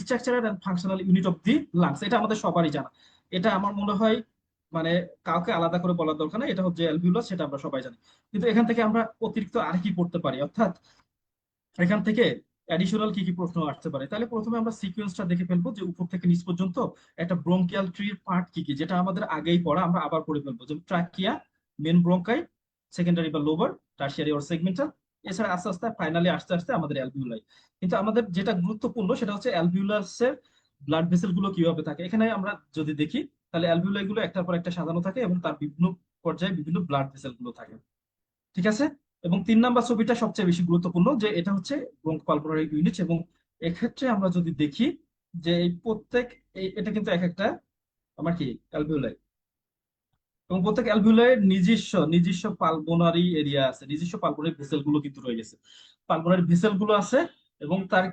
structural and functional unit of the lungs. এটা আমাদের সবারই জানা, এটা আমার মনে হয় মানে কাউকে আলাদা করে বলার দরকার নেই, এটা হচ্ছে অ্যালভিউলাস, সেটা আমরা সবাই জানি। কিন্তু এখান থেকে আমরা অতিরিক্ত আর কি পড়তে পারি, অর্থাৎ এখান থেকে অ্যাডিশনাল কি কি প্রশ্ন আসতে পারে। তাহলে প্রথমে আমরা সিকোয়েন্সটা দেখে ফেলবো যে উপর থেকে নিচ পর্যন্ত একটা ব্রোঙ্কিয়াল ট্রির পার্ট কি কি, যেটা আমাদের আগেই পড়া, আমরা আবার পড়ে ফেলবো, যেমন ট্রাকিয়া, মেন ব্রোঙ্কাই, সেকেন্ডারি বা লোবার, টার্সিয়ারি অর সেগমেন্টাল। এছাড়া আস্তে আস্তে ফাইনালি আস্তে আস্তে আমাদের অ্যালভিউলাই। কিন্তু আমাদের যেটা গুরুত্বপূর্ণ সেটা হচ্ছে অ্যালভিউলাসের ব্লাড ভেসেল গুলো কিভাবে থাকে। এখানে আমরা যদি দেখি তাহলে অ্যালভিউলাই গুলো একটার পর একটা সাজানো থাকে এবং তার বিভিন্ন পর্যায়ে বিভিন্ন ব্লাড ভেসেল গুলো থাকে। ঠিক আছে, এবং 3 নম্বর ছবিটা সবচেয়ে বেশি গুরুত্বপূর্ণ, যে এটা হচ্ছে ব্রঙ্কোপালমোনারি ইউনিট, এবং এক্ষেত্রে আমরা যদি দেখি যে এই প্রত্যেক এটা কিন্তু এক একটা আমার কি অ্যালভিউলাই, এবং প্রত্যেক অ্যালভিউলাইয়ের নিজস্ব নিজস্ব পালমোনারি এরিয়া আছে, নিজস্ব পালমোনারি ভেসেল গুলো কিন্তু রয়ে গেছে, পালমোনারি ভেসেল গুলো আছে, এবং তার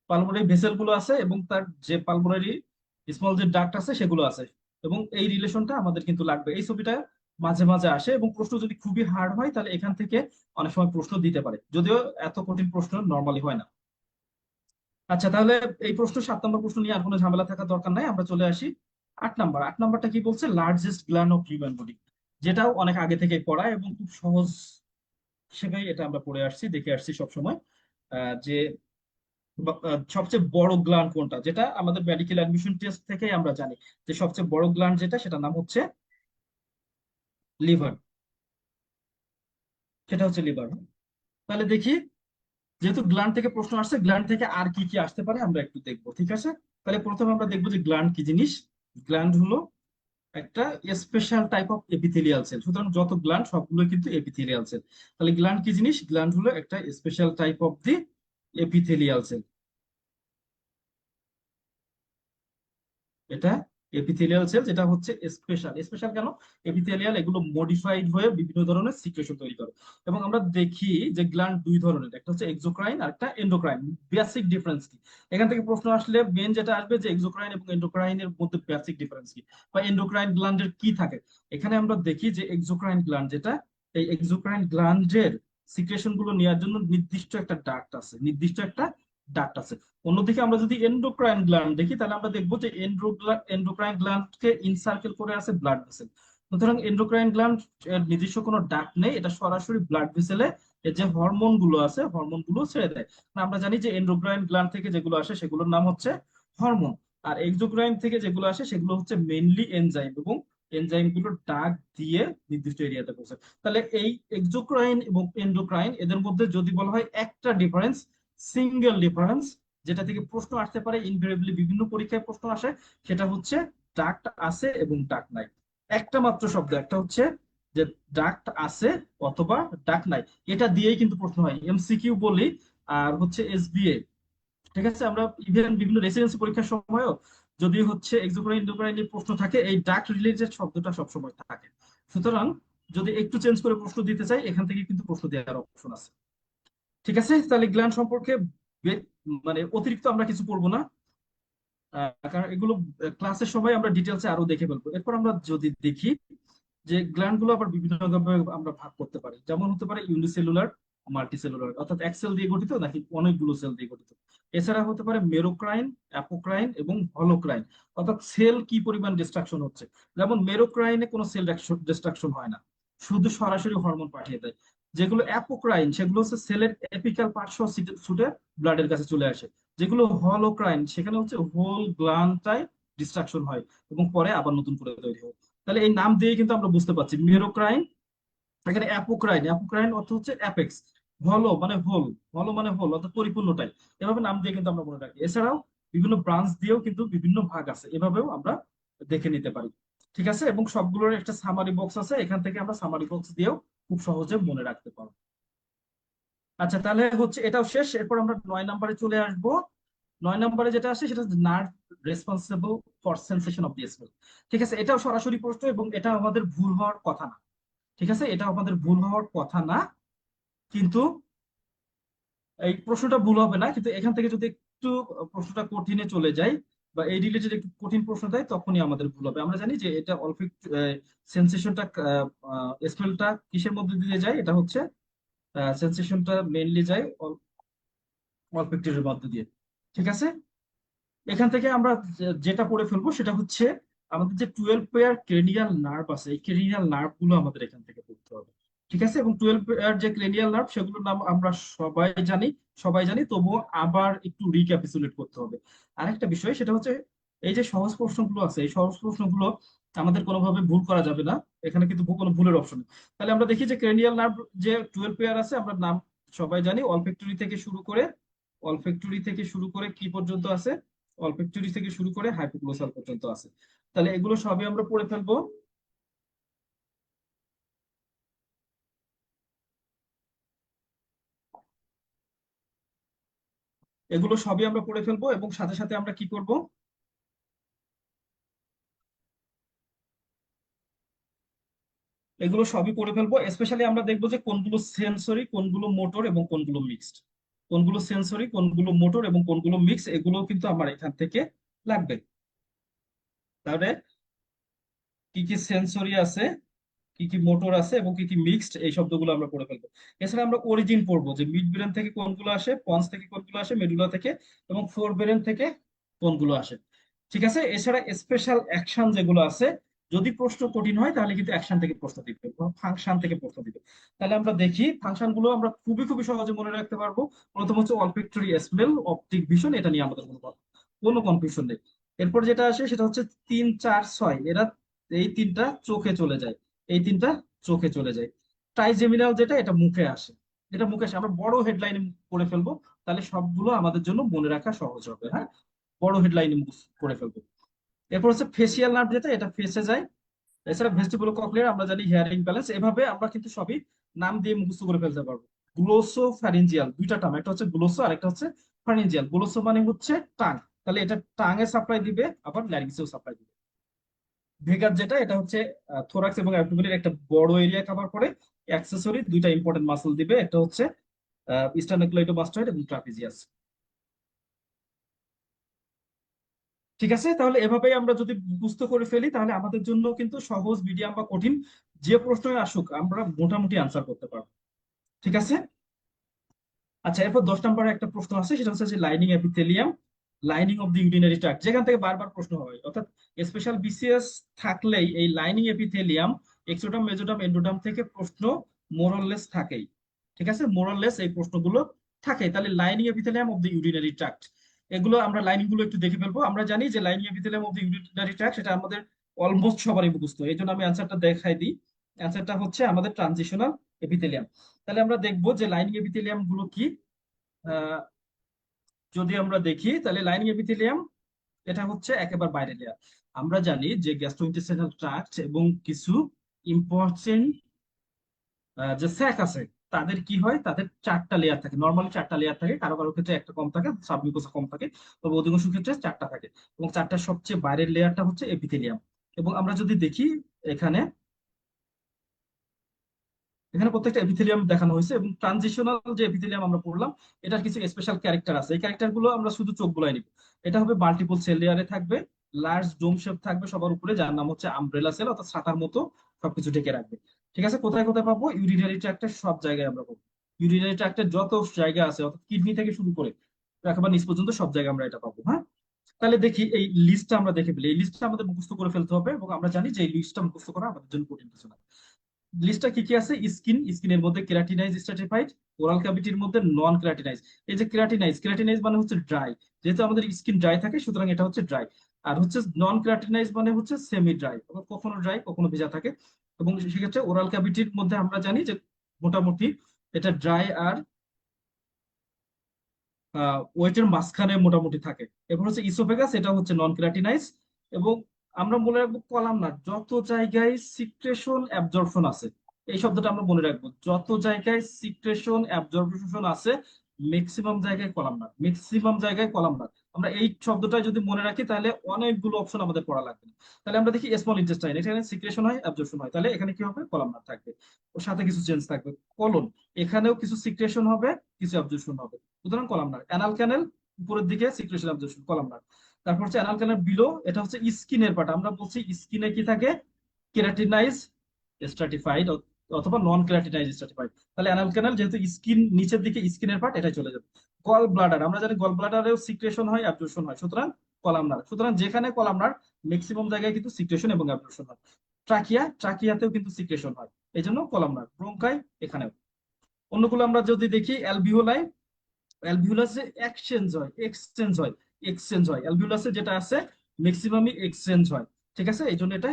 পালমোনারি ভেসেল গুলো আছে, এবং তার যে পালমোনারি স্মল যে ডাক্ট আছে সেগুলো আছে, এবং এই রিলেশনটা আমাদের কিন্তু লাগবে। এই ছবিটা মাঝে মাঝে আসে, এবং প্রশ্ন যদি খুবই হার্ড হয় তাহলে এখান থেকে অনেক সময় প্রশ্ন দিতে পারে, যদিও এত কঠিন প্রশ্ন নর্মালি হয় না। আচ্ছা, তাহলে এই প্রশ্ন 7 নম্বর প্রশ্ন নিয়ে আর কোনো ঝামেলা থাকার দরকার নাই, আমরা চলে আসি 8 নম্বর। 8 নম্বরটা কি বলছে, largest gland of human body, যেটাও অনেক আগে থেকে পড়া এবং খুব সহজ হিসেবেই এটা আমরা পড়ে আসছি, দেখে আসছি সবসময়। যে সবচেয়ে বড় গ্ল্যান্ড কোনটা, যেটা আমাদের মেডিকেল অ্যাডমিশন টেস্ট থেকেই আমরা জানি যে সবচেয়ে বড় গ্ল্যান্ড যেটা, সেটার নাম হচ্ছে লিভার, সেটা হচ্ছে লিভার। তাহলে দেখি, যেহেতু গ্ল্যান্ড থেকে প্রশ্ন আসছে, গ্ল্যান্ড থেকে আর কি কি আসতে পারে আমরা একটু দেখবো। ঠিক আছে, তাহলে প্রথমে আমরা দেখবো যে গ্ল্যান্ড কি জিনিস। গ্ল্যান্ড হলো একটা special type of epithelial cell. সুতরাং যত গ্ল্যান্ড সবগুলো কিন্তু এপিথেলিয়াল সেল। তাহলে গ্ল্যান্ড কি জিনিস? গ্ল্যান্ড হলো একটা special type of the epithelial cell. এটা এপিথেলিয়াল সেল, যেটা হচ্ছে স্পেশাল। স্পেশাল কেন? এপিথেলিয়াল এগুলো মডিফাইড হয়ে বিভিন্ন ধরনের সিক্রেশন তৈরি করে। এবং আমরা দেখি যে গ্ল্যান্ড দুই ধরনের, একটা হচ্ছে এক্সোক্রাইন আর একটা এন্ডোক্রাইন। বেসিক ডিফারেন্স কি? এখান থেকে প্রশ্ন আসলে মেন যেটা আসবে যে এক্সোক্রাইন এবং এন্ডোক্রাইনের মধ্যে বেসিক ডিফারেন্স কি, বা এন্ডোক্রাইন গ্ল্যান্ডের কি থাকে। এখানে আমরা দেখি যে এক্সোক্রাইন গ্ল্যান্ড যেটা, এই এক্সোক্রাইন গ্ল্যান্ডের সিক্রেশন গুলো নেওয়ার জন্য নির্দিষ্ট একটা ডাক্ট আছে, নির্দিষ্ট একটা ডাক্ট আছে। অন্যদিকে আমরা যদি এন্ডোক্রাইন গ্ল্যান্ড দেখি, তাহলে আমরা দেখবো যে এন্ডোক্রাইন গ্ল্যান্ডকে ইনসার্কেল করে আছে ব্লাড ভেসেল। সুতরাং এন্ডোক্রাইন গ্ল্যান্ড নিজস্ব কোনো ডাক্ট নেই, এটা সরাসরি ব্লাড ভেসেলে যে হরমোন গুলো আছে হরমোন গুলো ছেড়ে দেয়। আমরা জানি যে এন্ডোক্রাইন গ্ল্যান্ড থেকে যেগুলো আসে সেগুলোর নাম হচ্ছে হরমোন, আর এক্সোক্রাইন থেকে যেগুলো আসে সেগুলো হচ্ছে মেইনলি এনজাইম, এবং এনজাইম গুলো ডাক দিয়ে নির্দিষ্ট এরিয়াতে পৌঁছে। তাহলে এই এক্সোক্রাইন এবং এন্ডোক্রাইন এদের মধ্যে যদি বলা হয় একটা ডিফারেন্স, সিঙ্গেল ডিফারেন্স, যেটা থেকে প্রশ্ন আসতে পারে, ইনভেরিয়েবলি বিভিন্ন পরীক্ষায় প্রশ্ন আসে, সেটা হচ্ছে ডাক্ট আছে এবং ডাক্ট নাই। একটা মাত্র শব্দ, একটা হচ্ছে যে ডাক্ট আছে অথবা ডাক্ট নাই। এটা দিয়েই কিন্তু প্রশ্ন হয়, এমসিকিউ বলি আর হচ্ছে এসবিএ। ঠিক আছে, আমরা ইভেন বিভিন্ন রেসিডেন্সি পরীক্ষার সময়ও যদি হচ্ছে এক্সোক্রাইন এন্ডোক্রাইন নিয়ে প্রশ্ন থাকে, এই ডাক্ট রিলেটেড শব্দটা সবসময় থাকে। সুতরাং যদি একটু চেঞ্জ করে প্রশ্ন দিতে চাই, এখান থেকে কিন্তু প্রশ্ন দেওয়ার অপশন আছে। ঠিক আছে, তাহলে গ্ল্যান্ড সম্পর্কে মানে অতিরিক্ত আমরা কিছু পড়বো না, কারণ এগুলো ক্লাসের সময় আমরা ডিটেলসে আরো দেখে ফেলবো। এরপর আমরা যদি দেখি যে গ্ল্যান্ড গুলো আবার বিভিন্ন ভাবে আমরা ভাগ করতে পারি, যেমন হতে পারে ইউনিসেলুলার, মাল্টিসেলুলার, অর্থাৎ এক সেল দিয়ে গঠিত নাকি অনেকগুলো সেল দিয়ে গঠিত। এছাড়া হতে পারে মেরোক্রাইন, অ্যাপোক্রাইন এবং হলোক্রাইন, অর্থাৎ সেল কি পরিমাণ ডিস্ট্রাকশন হচ্ছে। যেমন মেরোক্রাইনে কোনো সেল ডিস্ট্রাকশন হয় না, শুধু সরাসরি হরমোন পাঠিয়ে দেয়। যেগুলো অ্যাপোক্রাইন সেগুলো হচ্ছে সেলের এপিক্যাল পার্শ্ব ছুটে ব্লাডের কাছে চলে আসে। যেগুলো হলোক্রাইন সেখানে হচ্ছে হোল গ্ল্যান্ডটাই ডিস্ট্রাকশন হয় এবং পরে আবার নতুন করে তৈরি হয়। তাহলে এই নাম দিয়ে কিন্তু আমরা বুঝতে পারছি মেরোক্রাইন, এখানে অ্যাপোক্রাইন, অ্যাপোক্রাইন অর্থ হচ্ছে অ্যাপেক্স, হলো মানে হোল, হলো মানে হোল অর্থাৎ পরিপূর্ণটাই। এভাবে নাম দিয়ে কিন্তু আমরা মনে রাখি। এছাড়াও বিভিন্ন ব্রাঞ্চ দিয়েও কিন্তু বিভিন্ন ভাগ আছে, এভাবেও আমরা দেখে নিতে পারি। ঠিক আছে, এবং সবগুলোর একটা সামারি বক্স আছে, এখান থেকে আমরা সামারি বক্স দিয়েও খুব সহজে মনে রাখতে পারবো। আচ্ছা, তাহলে হচ্ছে এটাও শেষ। এরপর আমরা 9 নম্বরে চলে আসবো। 9 নম্বরে যেটা আসে সেটা হচ্ছে nerve responsible for sensation of the smell. ঠিক আছে, এটাও সরাসরি প্রশ্ন এবং এটা আমাদের ভুল হওয়ার কথা না। ঠিক আছে, এটা আমাদের ভুল হওয়ার কথা না, কিন্তু এই প্রশ্নটা ভুল হবে না, কিন্তু এখান থেকে যদি একটু প্রশ্নটা কঠিনে চলে যায় বা এই রিলেটেড একটু কঠিন প্রশ্ন দেয়, তখনই আমাদের ভুল হবে। আমরা জানি যে এটা সেন্সেশনটা, স্মেলটা কিসের মধ্যে দিয়ে যায়, এটা হচ্ছে সেন্সেশনটা মেইনলি যায় অলফ্যাক্টরির মধ্যে দিয়ে। ঠিক আছে, এখান থেকে আমরা যেটা পড়ে ফেলবো সেটা হচ্ছে আমাদের যে 12 পেয়ার ক্রেনিয়াল নার্ভ আছে, এই ক্রেনিয়াল নার্ভ গুলো আমাদের এখান থেকে পড়তে হবে। ঠিক আছে, এবং 12 পেয়ার যে ক্রেনিয়াল নার্ভ সেগুলোর নাম আমরা সবাই জানি, তবুও আবার একটু রিক্যাপিচুলেট করতে হবে। আরেকটা বিষয় সেটা হচ্ছে এই যে সহজ প্রশ্নগুলো আছে, এই সহজ প্রশ্নগুলো আমাদের কোনোভাবে ভুল করা যাবে না, এখানে কিন্তু কোনো ভুলের অপশন নেই। তাহলে আমরা দেখি যে ক্রেনিয়াল নার্ভ যে 12 পেয়ার আছে, আমরা নাম সবাই জানি, অলফ্যাক্টরি থেকে শুরু করে কি পর্যন্ত আছে, অলফ্যাক্টরি থেকে শুরু করে হাইপোগ্লোসাল পর্যন্ত আছে। তাহলে এগুলো সবই আমরা পড়ে ফেলবো। এগুলো সবই আমরা পড়ে ফেলবো এবং সাথে সাথে আমরা কি করব, এগুলো সবই পড়ে ফেলবো। স্পেশালি আমরা দেখবো যে কোনগুলো সেন্সরি, কোনগুলো মোটর এবং কোনগুলো মিক্সড, কোনগুলো সেন্সরি, কোনগুলো মোটর এবং কোনগুলো মিক্স, এগুলো কিন্তু আমার এখান থেকে লাগবে। তাহলে কি কি সেন্সরি আছে, কি কি মোটর আছে এবং কি কি মিক্সড, এই শব্দগুলো আমরা পড়ে ফেলবো। এছাড়া আমরা অরিজিন পড়বো, যে মিড ব্রেন থেকে কোনগুলো আসে, পন্স থেকে কোনগুলো আসে, মেডুলা থেকে, এবং ফোর ব্রেন থেকে কোনগুলো আসে। ঠিক আছে, এছাড়া স্পেশাল অ্যাকশন যেগুলো আছে, যদি প্রশ্ন কঠিন হয় তাহলে কিন্তু অ্যাকশন থেকে প্রশ্ন দিবে, ফাংশন থেকে প্রশ্ন দিবে। তাহলে আমরা দেখি ফাংশন গুলো আমরা খুবই খুবই সহজে মনে রাখতে পারবো। প্রথম হচ্ছে অলফ্যাক্টরি স্মেল, অপটিক ভিশন, এটা নিয়ে আমাদের কোনো কনফিউশন নেই। এরপর যেটা আসে সেটা হচ্ছে 3, 4, 6, এরা এই তিনটা চোখে চলে যায়, এই তিনটা চোখে চলে যায়। ট্রাইজেমিনাল যেটা, এটা মুখে আসে, এটা মুখে আসে। আমরা বড় হেডলাইনে করে ফেলবো, তাহলে সবগুলো আমাদের জন্য মনে রাখা সহজ হবে। হ্যাঁ, বড় হেডলাইনে করে ফেলবো। এরপর হচ্ছে ফেসিয়াল নার্ভ যেটা, এটা ফেসে যায়, এছাড়া ভেস্টিবুলো ককলিয়ার আমরা জানি হিয়ারিং ব্যালেন্স, এভাবে আমরা কিন্তু সবই নাম দিয়ে মুখস্থ করে ফেলতে পারবো। গ্লোসো ফ্যারিঞ্জিয়াল, দুইটা টার্ম, একটা হচ্ছে গ্লোসো আর একটা হচ্ছে ফ্যারিঞ্জিয়াল। গ্লোসো মানে হচ্ছে টাং, তাহলে এটা টাঙে সাপ্লাই দিবে, আবার ল্যারিংসেও সাপ্লাই দিবে। ভেগার যেটা, এটা হচ্ছে থোরাক্স এবং অ্যাবডোমেনের একটা বড় এরিয়া কভার করে। অ্যাক্সেসরি দুইটা ইম্পর্টেন্ট মাসল দিবে, একটা হচ্ছে স্টার্নাকুলাইটোমাস্টয়েড এবং ট্রাপিজিয়াস। ঠিক আছে, তাহলে এভাবেই আমরা যদি বুঝতে করে ফেলি তাহলে আমাদের জন্য কিন্তু সহজ, মিডিয়াম বা কঠিন যে প্রশ্নই আসুক আমরা মোটামুটি আনসার করতে পারবো। ঠিক আছে। আচ্ছা, এরপর 10 নম্বরে একটা প্রশ্ন আছে, সেটা হচ্ছে যে lining epithelium, lining of the urinary tract, যেখান থেকে বারবার প্রশ্ন হয়, অর্থাৎ স্পেশাল বিসিএস থাকলেই এই লাইনিং এপিথেলিয়াম, এক্সোডাম মেজোডাম এন্ডোডাম থেকে প্রশ্ন মোরললেস থাকেই। ঠিক আছে, মোরললেস এই প্রশ্নগুলো থাকে। তাহলে lining epithelium of the urinary tract, এগুলো আমরা লাইনিং গুলো একটু দেখে ফেলবো। আমরা জানি যে lining epithelium of the urinary tract সেটা আমাদের অলমোস্ট সবারই মুখস্থ, এই জন্য আমি অ্যান্সারটা দেখাই দিই। অ্যান্সারটা হচ্ছে আমাদের ট্রানজিশনাল এপিথেলিয়াম। তাহলে আমরা দেখবো যে লাইনিং এপিথেলিয়াম গুলো কি। আহ, যদি আমরা দেখি তাহলে লাইনিং এপিথেলিয়াম এটা হচ্ছে একেবারে বাইরের লেয়ার। আমরা জানি যে গ্যাস্ট্রোইন্টেস্টাইনাল ট্রাক্ট এবং কিছু ইম্পর্টেন্ট যে স্যাক আছে, তাদের কি হয়, তাদের 4টা লেয়ার থাকে, নর্মালি 4টা লেয়ার থাকে, কারো কারো ক্ষেত্রে একটা কম থাকে, সাবমিউকোসা কম থাকে, তবে অধিকাংশ ক্ষেত্রে 4টা থাকে। এবং 4টার সবচেয়ে বাইরের লেয়ারটা হচ্ছে এপিথেলিয়াম। এবং আমরা যদি দেখি এখানে, এখানে প্রত্যেকটা এপিথেলিয়াম দেখানো হয়েছে, এবং ট্রানজিশনাল যে এপিথেলিয়াম আমরা পড়লাম এটার কিছু স্পেশাল ক্যারেক্টার আছে, এই ক্যারেক্টার গুলো আমরা শুধু চোখ বুলাই নিব। এটা হবে মাল্টিপল সেল লেয়ারে থাকবে, লার্জ ডোম শেপ থাকবে সবার উপরে, যার নাম হচ্ছে আমব্রেলা সেল, অর্থাৎ ছাতার মতো সবকিছু ঢেকে রাখবে। ঠিক আছে, কোথায় কোথায় পাবো, ইউরিনারি ট্র্যাক্টের সব জায়গায় আমরা পাবো। ইউরিনারি ট্র্যাক্টের যত জায়গা আছে, অর্থাৎ কিডনি থেকে শুরু করে একেবারে নিচ পর্যন্ত সব জায়গায় আমরা এটা পাবো। হ্যাঁ, তাহলে দেখি এই লিস্টটা আমরা দেখে ফেলি। এই লিস্টটা আমাদের মুখস্থ করে ফেলতে হবে, এবং আমরা জানি যে এই লিস্টটা মুখস্থ করা আমাদের জন্য কঠিন কিছু না। লিস্টটা কি কি আছে, স্কিনের মধ্যে কেরাটিনাইজ স্ট্রাটিফাইড, ওরাল ক্যাভিটির মধ্যে নন কেরাটিনাইজ। এই যে কেরাটিনাইজ, কেরাটিনাইজ মানে হচ্ছে ড্রাই, যেহেতু আমাদের স্কিন ড্রাই থাকে সুতরাং এটা হচ্ছে ড্রাই। আর হচ্ছে নন কেরাটিনাইজ মানে হচ্ছে সেমি ড্রাই, কখনো ড্রাই কখনো ভেজা থাকে। এবং সেক্ষেত্রে ওরাল ক্যাভিটির মধ্যে আমরা জানি যে মোটামুটি এটা ড্রাই আর ওয়েটের মাঝখানে মোটামুটি থাকে। এরপর হচ্ছে ইসোফেগাস, এটা হচ্ছে নন কেরাটিনাইজ। এবং আমরা মনে রাখবো কলামনার, যত জায়গায় সিক্রেশন অ্যাবজর্পশন আছে, এই শব্দটা আমরা মনে রাখবো, যত জায়গায় সিক্রেশন অ্যাবজর্পশন আছে ম্যাক্সিমাম জায়গায় কলামনার, ম্যাক্সিমাম জায়গায় কলামনার। আমরা এই শব্দটা যদি মনে রাখি তাহলে অনেকগুলো অপশন আমাদের পড়া লাগবে না। তাহলে আমরা দেখি স্মল ইন্টেস্টাইন, এখানে সিক্রেশন হয় অ্যাবজর্পশন হয়, তাহলে এখানে কি হবে, কলামনার থাকবে। ওর সাথে কিছু চেঞ্জ থাকবে। কলন, এখানেও কিছু সিক্রেশন হবে কিছু অ্যাবজর্পশন হবে, সুতরাং কলামনার। অ্যানাল ক্যানেল, উপরের দিকে সিক্রেশন অ্যাবজর্পশন, কলামনার। তারপর হচ্ছে অ্যানাল ক্যানেল বিলো, এটা হচ্ছে স্কিনের পার্ট, আমরা বলছি স্কিনে কি থাকে, কেরাটিনাইজ স্ট্রাটিফাইড অথবা নন কেরাটিনাইজ স্ট্রাটিফাইড। তাহলে অ্যানাল ক্যানেল যেহেতু স্কিন নিচের দিকে, স্কিনের পার্ট, এটাই চলে যাবে। গল ব্লাডার, আমরা জানি গল ব্লাডারেও সিক্রেশন হয় অ্যাবজর্পশন হয়, সুতরাং কলামনার। সুতরাং যেখানে কলামনার ম্যাক্সিমাম জায়গায় কিন্তু সিক্রেশন এবং অ্যাবজর্পশন হয়। ট্রাকিয়া, ট্রাকিয়াতেও কিন্তু সিক্রেশন হয়, এই জন্য কলামনার। ব্রোঙ্কাই, এখানেও। অন্যগুলো আমরা যদি দেখি, অ্যালভিওলাই, অ্যালভিউলাসে এক্সচেঞ্জ হয়, এক্সচেঞ্জ হয়, এক্সচেঞ্জ হয়, অ্যালভিউলাসে যেটা আছে ম্যাক্সিমামই এক্সচেঞ্জ হয়। ঠিক আছে, এই জন্য এটা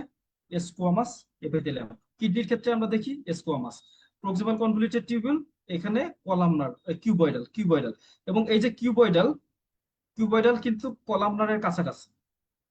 স্কোয়ামাস এপিথেলিয়াম। কিডনির ক্ষেত্রে আমরা দেখি স্কোয়ামাস। প্রক্সিমাল কনভলিউটেড টিউবিউল, এখানে কলামনার, কিউবয়েডাল, কিউবয়েডাল। এবং এই যে কিউবয়েডাল, কিউবয়েডাল কিন্তু কলামনারের কাছাকাছি।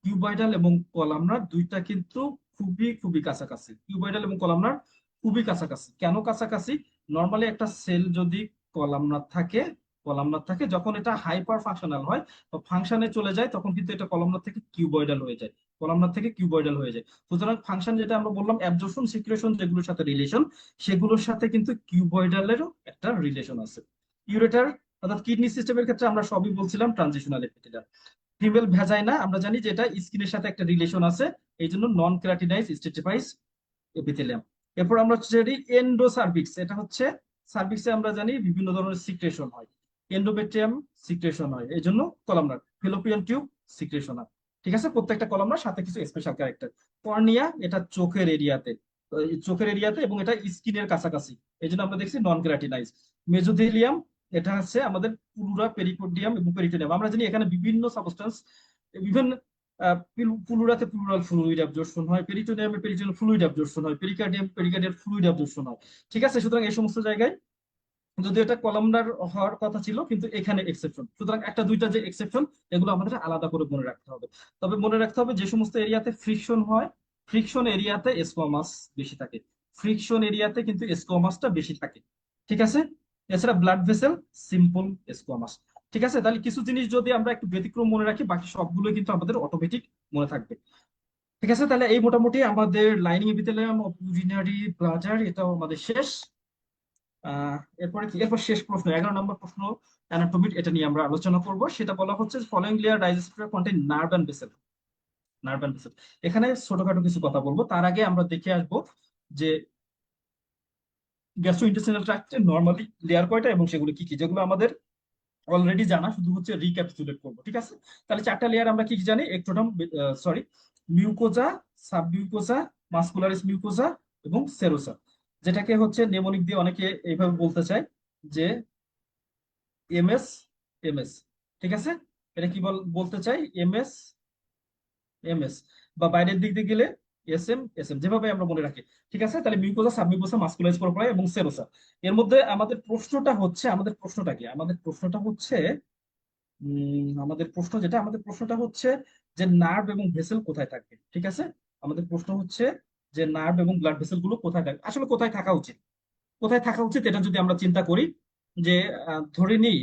কিউবয়েডাল এবং কলামনার দুইটা কিন্তু খুবই খুবই কাছাকাছি, কিউবয়েডাল এবং কলামনার খুবই কাছাকাছি। কেন কাছাকাছি, নর্মালি একটা সেল যদি কলামনার থাকে, কলামনার থাকে, যখন এটা হাইপার ফাংশনাল হয় বা ফাংশনে চলে যায় তখন কিন্তু এটা কলামনার থেকে কিউবয়েডাল হয়ে যায়, কলামনার থেকে কিউবয়েডাল হয়ে যায়। সুতরাং ফাংশন যেটা আমরা বললাম অ্যাবজর্পশন সিক্রেশন যেগুলোর সাথে রিলেশন, সেগুলোর সাথে কিন্তু কিউবয়েডালেরও একটা রিলেশন আছে। ইউরেটার, অর্থাৎ কিডনি সিস্টেমের ক্ষেত্রে আমরা সবই বলছিলাম ট্রানজিশনাল এপিথেলিয়াম। ফিমেল ভ্যাজাইনা, আমরা জানি যে এটা স্কিনের সাথে একটা রিলেশন আছে, এই জন্য নন কেরাটিনাইজ স্ট্রেটিফাইড এপিথেলিয়াম। এরপর আমরা হচ্ছে এন্ডো সার্ভিক্স, এটা হচ্ছে সার্ভিক্সে আমরা জানি বিভিন্ন ধরনের সিক্রেশন হয়, এন্ডোমেট্রিয়াম সিক্রেশন হয়, এই জন্য কলামনার। ফেলোপিয়ান টিউব সিক্রেশন হয়। ঠিক আছে, প্রত্যেকটা কলামনার সাথে কিছু স্পেশাল ক্যারেক্টার। কর্নিয়া, এটা চোখের এরিয়াতে, চোখের এরিয়াতে, এবং এটা স্কিনের কাছাকাছি, এই জন্য আমরা দেখছি নন কেরাটিনাইজ। মেজোথেলিয়াম, এটা হচ্ছে আমাদের পুরুরা, পেরিকোর্ডিয়াম এবং পেরিটোনিয়াম। আমরা জানি এখানে বিভিন্ন সাবস্টেন্স, বিভিন্ন পুলুরাতে প্লুরাল ফ্লুইড অ্যাবজর্পশন হয়, পেরিটোনিয়ামে পেরিটোনিয়াল ফ্লুইড অ্যাবজর্পশন হয়, পেরিকার্ডিয়াম পেরিকার্ডিয়াল ফ্লুইড অ্যাবজর্পশন হয়। ঠিক আছে, সুতরাং এই সমস্ত জায়গায় যদি এটা কলামনার হওয়ার কথা ছিল কিন্তু এখানে এক্সেপশন, সুতরাং একটা দুইটা যে এক্সেপশন এগুলো আমাদের আলাদা করে মনে রাখতে হবে। তবে মনে রাখতে হবে যে সমস্ত এরিয়াতে ফ্রিকশন হয় ফ্রিকশন এরিয়াতে স্কোয়ামাস বেশি থাকে, ফ্রিকশন এরিয়াতে কিন্তু স্কোয়ামাসটা বেশি থাকে। ঠিক আছে, এছাড়া ব্লাড ভেসেল সিম্পল স্কোয়ামাস। ঠিক আছে, তাহলে কিছু জিনিস যদি আমরা একটু ব্যতিক্রম মনে রাখি, বাকি সবগুলো কিন্তু আমাদের অটোমেটিক মনে থাকবে। ঠিক আছে, তাহলে এই মোটামুটি আমাদের lining epithelium of urinary bladder এটাও আমাদের শেষ। এরপরে কি, এরপর শেষ প্রশ্ন 11 নম্বর প্রশ্ন অ্যানাটমি, এটা নিয়ে আমরা আলোচনা করব। সেটা বলা হচ্ছে following layer digester contain nerve and vessel. Nerve and vessel, এখানে ছোটখাটো কিছু কথা বলবো, তার আগে আমরা দেখে আসবো যে গ্যাস্ট্রোইন্টেস্টিনাল ট্র্যাক্টে নর্মালি লেয়ার কয়টা এবং সেগুলো কি কি, যেগুলো আমাদের অলরেডি জানা, শুধু হচ্ছে রিক্যাপিচুলেট করবো। ঠিক আছে, তাহলে 4টা লেয়ার আমরা কি কি জানি, একটোডাম, সরি, মিউকোজা, সাবমিউকোজা, মাসকুলারিস মিউকোজা এবং সেরোসা, যেটাকে হচ্ছে নেমোনিক দিয়ে অনেকে এইভাবে বলতে চায় যে এমএস, এমএস। ঠিক আছে, এটা কি বলতে চাই, এমএস, এমএস, বা বাইরের দিক দিয়ে গেলে এসএম, এসএম, যেভাবে আমরা মনে রাখি। ঠিক আছে, তাহলে মিউকোজা, সাবমিউকোজা, মাসকুলারিস প্রোপ্রায়া এবং সেরোসা। এর মধ্যে আমাদের প্রশ্নটা হচ্ছে, আমাদের প্রশ্নটা কি, আমাদের প্রশ্নটা হচ্ছে আমাদের প্রশ্ন যেটা, আমাদের প্রশ্নটা হচ্ছে যে নার্ভ এবং ভেসেল কোথায় থাকবে। ঠিক আছে, আমাদের প্রশ্ন হচ্ছে যে নার্ভ এবং ব্লাড ভেসেল গুলো কোথায় থাকবে, আসলে কোথায় থাকা উচিত, কোথায় থাকা উচিত, এটা যদি আমরা চিন্তা করি যে ধরে নিই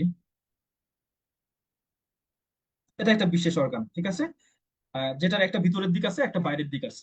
এটা একটা বিশেষ অর্গান। ঠিক আছে, যেটার একটা ভিতরের দিক আছে, একটা বাইরের দিক আছে।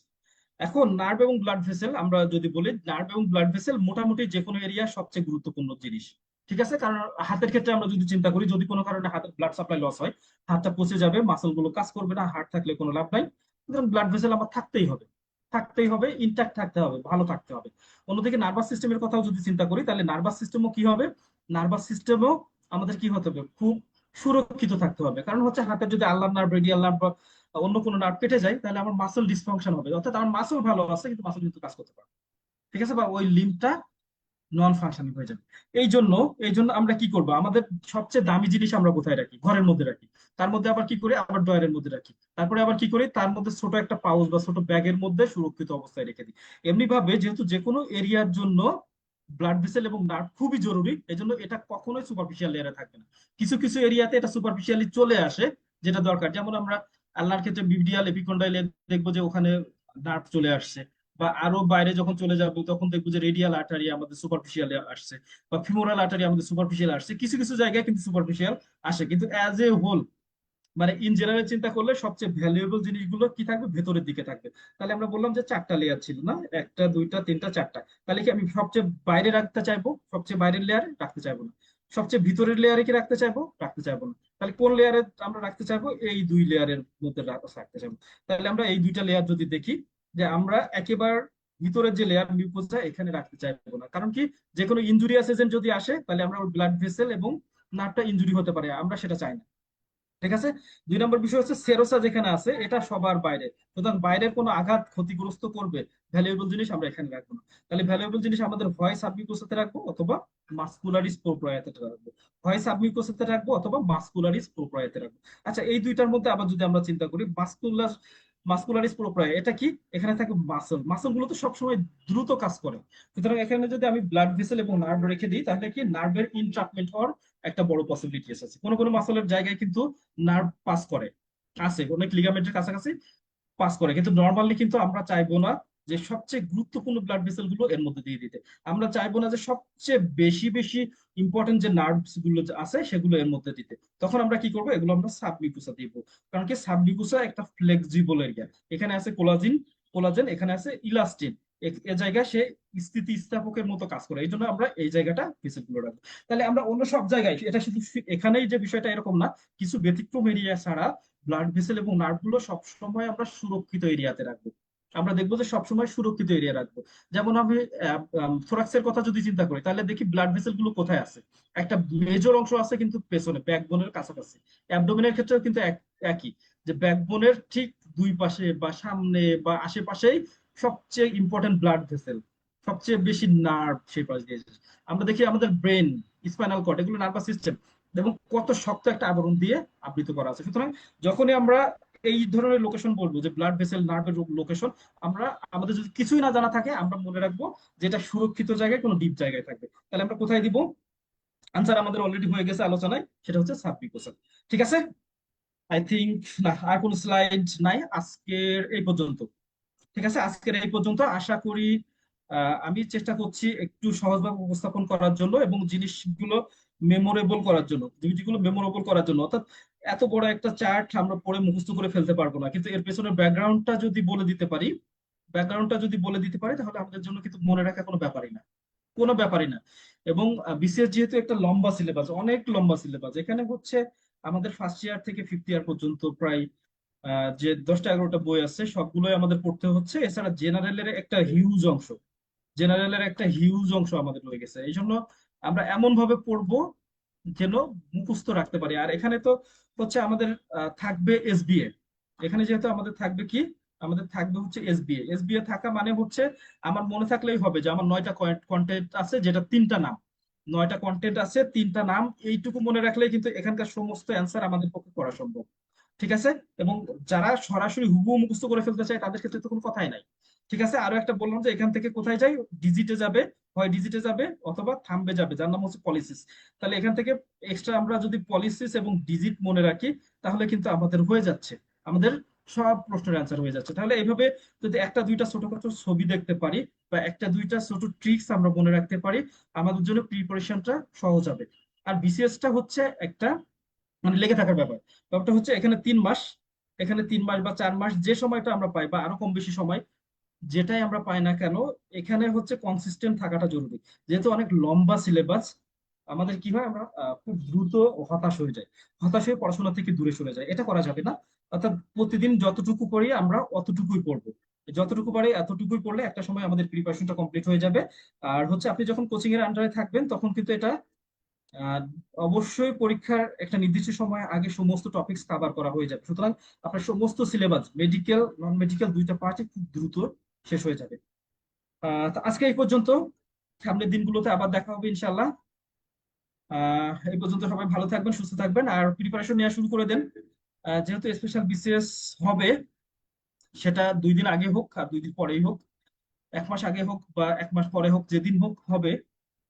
এখন নার্ভ এবং ব্লাড ভেসেল, আমরা যদি বলি নার্ভ এবং ব্লাড ভেসেল মোটামুটি যে কোনো এরিয়া সবচেয়ে গুরুত্বপূর্ণ জিনিস। ঠিক আছে, কারণ হাতের ক্ষেত্রে আমরা যদি চিন্তা করি, যদি কোনো কারণে হাতের ব্লাড সাপ্লাই লস হয়, হাতটা পচে যাবে, মাসল গুলো কাজ করবে না, হার্ট থাকলে কোনো লাভ নাই। সুতরাং ব্লাড ভেসেল আমার থাকতেই হবে, থাকতেই হবে, ইনট্যাক্ট থাকতে হবে, ভালো থাকতে হবে। অন্যদিকে নার্ভাস সিস্টেমের কথাও যদি চিন্তা করি, তাহলে নার্ভাস সিস্টেমও কি হবে, নার্ভাস সিস্টেমও আমাদের কি হতে হবে, খুব সুরক্ষিত থাকতে হবে। কারণ হচ্ছে হাতের যদি আল্লাহ নার্ভ, রেডিয়াল নার্ভ বা অন্য কোনো নার্ভ কেটে যায়, তাহলে আমার মাসল ডিসফাংশন হবে, অর্থাৎ আমার মাসল ভালো আছে কিন্তু মাসল কিন্তু কাজ করতে পারে। ঠিক আছে, বা ওই লিম্বটা নন ফাংশনিং হয়ে যাবে। এই জন্য আমরা কি করব, আমাদের সবচেয়ে দামি জিনিস আমরা কোথায় রাখি, ঘরের মধ্যে রাখি। তার মধ্যে আবার কি করি, আবার ড্রয়ারের মধ্যে রাখি। তারপরে আবার কি করি, তার মধ্যে ছোট একটা পাউচ বা ছোট ব্যাগের মধ্যে সুরক্ষিত অবস্থায় রেখে দিই। এমনি ভাবে যেহেতু যে কোনো এরিয়ার জন্য ব্লাড ভেসেল এবং নার্ভ খুবই জরুরি, এজন্য এটা কখনোই সুপারফিশিয়াল লেয়ারে থাকবে না। কিছু কিছু এরিয়াতে এটা সুপারফিশিয়ালি চলে আসে, যেটা দরকার, যেমন আমরা আল্লাহর ক্ষেত্রে বিবিডিয়াল এপিকন্ডাইলে দেখবো যে ওখানে নার্ভ চলে আসছে, বা আরো বাইরে যখন চলে যাবো তখন দেখবো যে রেডিয়াল আর্টারি আমাদের সুপারফিশিয়াল আসছে, বা ফিমোরাল আর্টারি আমাদের সুপারফিশিয়াল আসছে। কিছু কিছু জায়গায় কিন্তু সুপারফিশিয়াল আসে, কিন্তু অ্যাজ এ হোল, মানে ইন জেনারেল চিন্তা করলে সবচেয়ে ভ্যালুয়েবল জিনিসগুলো কি থাকবে, ভেতরের দিকে থাকবে। তাহলে আমরা বললাম যে 4টা লেয়ার ছিল না, একটা, দুইটা, তিনটা, 4টা। তাহলে কি আমি সবচেয়ে বাইরে রাখতে চাইবো, সবচেয়ে বাইরের লেয়ারে রাখতে চাইবো না, সবচেয়ে ভিতরের লেয়ারে কি রাখতে চাইবো, রাখতে চাইবো না। তাহলে কোন লেয়ারে আমরা রাখতে চাইবো, এই 2 লেয়ারের মধ্যে রাখতে চাইবো। তাহলে আমরা এই 2টা লেয়ার যদি দেখি, যে আমরা একেবারে ভিতরের যে লেয়ার মিউকোসা এখানে রাখতে চাইবো না। কারণ কি, যে কোনো ইনজুরিয়াস এজেন্ট যদি আসে, তাহলে আমরা ব্লাড ভেসেল এবং নার্ভটা ইনজুরি হতে পারে, আমরা সেটা চাই না। ঠিক আছে, 2 নম্বর বিষয় হচ্ছে সেরোসা যেখানে আছে এটা সবার বাইরে, সুতরাং বাইরের কোনো আঘাত ক্ষতিগ্রস্ত করবে ভ্যালুয়েবল জিনিস আমরা এখানে রাখবো না। তাহলে ভ্যালুয়েবল জিনিস আমাদের হয় সাবমিউকোসাতে রাখবো অথবা মাসকুলারিস প্রোপ্রায়াতে রাখবো, হয় সাবমিউকোসাতে রাখবো অথবা মাসকুলারিস প্রোপ্রায়াতে রাখবো। আচ্ছা, এই 2টার মধ্যে আবার যদি আমরা চিন্তা করি, মাসকুলারিস প্রোপ্রায়া এটা কি, এখানে থাকে মাসল, মাসল গুলো তো সবসময় দ্রুত কাজ করে। সুতরাং এখানে যদি আমি ব্লাড ভেসেল এবং নার্ভ রেখে দিই, তাহলে কি নার্ভের ইনট্রাপমেন্ট হওয়ার একটা বড় পসিবিলিটি আছে। কোনো কোনো মাসলের জায়গায় কিন্তু নার্ভ পাস করে, আছে অনেক লিগামেন্টের কাছাকাছি পাস করে, কিন্তু নর্মালি কিন্তু আমরা চাইবো না যে সবচেয়ে গুরুত্বপূর্ণ ব্লাড ভেসেল গুলো এর মধ্যে দিয়ে দিতে। আমরা চাইবো না যে সবচেয়ে বেশি বেশি ইম্পর্টেন্ট যে নার্ভস গুলো যে আছে সেগুলো এর মধ্যে দিতে। তখন আমরা কি করবো, এগুলো আমরা সাবমিউকোসা দিব। কারণ কি, সাবমিউকোসা একটা ফ্লেক্সিবল এরিয়া, এখানে আছে কোলাজিন, কোলাজেন, এখানে আছে ইলাস্টিন, এ জায়গায় সে স্থিতিস্থাপকের মতো কাজ করে, এই জন্য আমরা এই জায়গাটা ভেসেল গুলো রাখবো। তাহলে আমরা অন্য সব জায়গায়, এটা শুধু এখানেই যে বিষয়টা এরকম না, কিছু ব্যতিক্রম এরিয়া ছাড়া ব্লাড ভেসেল এবং নার্ভ গুলো সবসময় আমরা সুরক্ষিত এরিয়াতে রাখবো। আমরা দেখবো যে সবসময় সুরক্ষিত এরিয়া রাখবো। যেমন আমি থোরাক্সের কথা যদি চিন্তা করি, তাহলে দেখি ব্লাড ভেসেল গুলো কোথায় আছে, একটা মেজর অংশ আছে কিন্তু পেছনে ব্যাকবোনের কাছাকাছি। অ্যাবডোমেনের ক্ষেত্রেও কিন্তু একই, যে ব্যাকবোনের ঠিক 2 পাশে বা সামনে বা আশেপাশেই সবচেয়ে ইম্পর্টেন্ট ব্লাড ভেসেল, সবচেয়ে বেশি নার্ভ সেই পাশ দিয়ে যায়। আমরা দেখি আমাদের ব্রেন, স্পাইনাল কর্ড, এগুলো নার্ভাস সিস্টেম, এবং কত শক্ত একটা আবরণ দিয়ে আবৃত করা আছে। সুতরাং যখনই আমরা এই ধরনের লোকেশন বলবো যে ব্লাড ভেসেল নার্ভের লোকেশন, আমরা আমাদের যদি কিছুই না জানা থাকে, আমরা মনে রাখবো যে এটা সুরক্ষিত জায়গায়, কোনো ডিপ জায়গায় থাকবে। তাহলে আমরা কোথায় দিব, আনসার আমাদের অলরেডি হয়ে গেছে আলোচনায়, সেটা হচ্ছে সাবমিউকোসা। ঠিক আছে, আই থিংক না আর কোনো স্লাইড নাই, আজকের এই পর্যন্ত। ঠিক আছে, আজকের এই পর্যন্ত। আশা করি আমি চেষ্টা করছি একটু সহজভাবে উপস্থাপন করার জন্য এবং জিনিসগুলো মেমোরেবল করার জন্য, জিনিসগুলো মেমোরেবল করার জন্য। অর্থাৎ এত বড় একটা চার্ট আমরা পড়ে মুখস্থ করে ফেলতে পারবো না, কিন্তু এর পেছনের ব্যাকগ্রাউন্ডটা যদি বলে দিতে পারি, তাহলে আমাদের জন্য কিন্তু মনে রাখা কোনো ব্যাপারই না, কোনো ব্যাপারই না। এবং বিসিএস যেহেতু একটা লম্বা সিলেবাস, অনেক লম্বা সিলেবাস, এখানে হচ্ছে আমাদের ফার্স্ট ইয়ার থেকে ফিফথ ইয়ার পর্যন্ত প্রায় যে 10টা 11টা বই আছে সবগুলোই আমাদের পড়তে হচ্ছে। এছাড়া জেনারেলের একটা হিউজ অংশ আমাদের রয়ে গেছে। এই জন্য আমরা এমন ভাবে পড়বো যেন মুখস্থ রাখতে পারি। আর এখানে তো হচ্ছে আমাদের থাকবে এসবিএ। এখানে যেহেতু আমাদের থাকবে কি, আমাদের থাকবে হচ্ছে এসবিএ। এসবিএ থাকা মানে হচ্ছে আমার মনে থাকলেই হবে যে আমার 9টা কন্টেন্ট আছে, যেটা 3টা নাম। 9টা কন্টেন্ট আছে, 3টা নাম, এইটুকু মনে রাখলেই কিন্তু এখানকার সমস্ত অ্যান্সার আমাদের পক্ষে করা সম্ভব। ঠিক আছে। এবং যারা সরাসরি হুবহু মুখস্থ করে ফেলতে চায় তাদের ক্ষেত্রে তো কোনো কথাই নাই। ঠিক আছে, আরো একটা বললাম যে এখান থেকে কোথায় যাই, ডিজিটে যাবে, হয় ডিজিটে যাবে অথবা থাম্বে যাবে, যার নাম হচ্ছে পলিসিস। তাহলে এখান থেকে এক্সট্রা আমরা যদি পলিসিস এবং ডিজিট মনে রাখি তাহলে কিন্তু আমাদের হয়ে যাচ্ছে, আমাদের সব প্রশ্নের অ্যান্সার হয়ে যাচ্ছে। তাহলে এইভাবে যদি একটা দুইটা ছোটখাটো ছবি দেখতে পারি বা একটা দুইটা ছোট ট্রিক্স আমরা মনে রাখতে পারি, আমাদের জন্য প্রিপারেশনটা সহজ হবে। আর বিসিএসটা হচ্ছে একটা মানে লেগে থাকার ব্যাপার। ব্যাপারটা হচ্ছে এখানে 3 মাস, এখানে 3 মাস বা 4 মাস যে সময়টা আমরা পাই বা আরো কম বেশি সময়, যেটাই আমরা পাই না কেন, এখানে হচ্ছে কনসিস্টেন্ট থাকাটা জরুরি। যেহেতু অনেক লম্বা সিলেবাস, আমাদের কি হয়, আমরা খুব দ্রুত হতাশ হয়ে যাই, হতাশ হয়ে পড়াশোনা থেকে দূরে সরে যায়। এটা করা যাবে না। অর্থাৎ প্রতিদিন যতটুকু পড়ি আমরা অতটুকুই পড়বো, যতটুকু পারি এতটুকুই পড়লে একটা সময় আমাদের প্রিপারেশনটা কমপ্লিট হয়ে যাবে। আর হচ্ছে আপনি যখন কোচিং এর আন্ডারে থাকবেন তখন কিন্তু এটা আহ, অবশ্যই পরীক্ষার একটা নির্দিষ্ট সময় আগে সমস্ত টপিকস কভার করা হয়ে যাবে। সুতরাং আপনার সমস্ত সিলেবাস, মেডিকেল নন মেডিকেল দুইটা পার্টই খুব দ্রুত শেষ হয়ে যাবে। তো আজকে এই পর্যন্ত, সামনের দিনগুলোতে আবার দেখা হবে ইনশাল্লাহ। এই পর্যন্ত সবাই ভালো থাকবেন, সুস্থ থাকবেন, আর প্রিপারেশন নেওয়া শুরু করে দেন। যেহেতু স্পেশাল বিসিএস হবে, সেটা 2 দিন আগে হোক আর 2 দিন পরেই হোক, 1 মাস আগে হোক বা 1 মাস পরে হোক, যেদিন হোক হবে।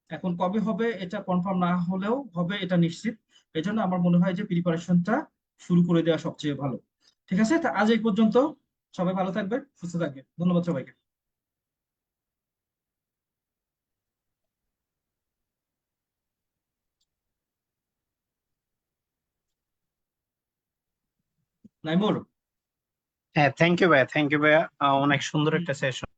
এখন কবে হবে এটা কনফার্ম না হলেও হবে এটা নিশ্চিত। এই জন্য আমার মনে হয় যে প্রিপারেশনটা শুরু করে দেওয়া সবচেয়ে ভালো। ঠিক আছে, তা আজ এই পর্যন্ত। সবাই ভালো থাকবে, সুস্থ থাকবে, ধন্যবাদ সবাইকে। নাইমুর। হ্যাঁ, থ্যাংক ইউ ভাইয়া, থ্যাংক ইউ ভাইয়া, অনেক সুন্দর হুম। একটা সেশন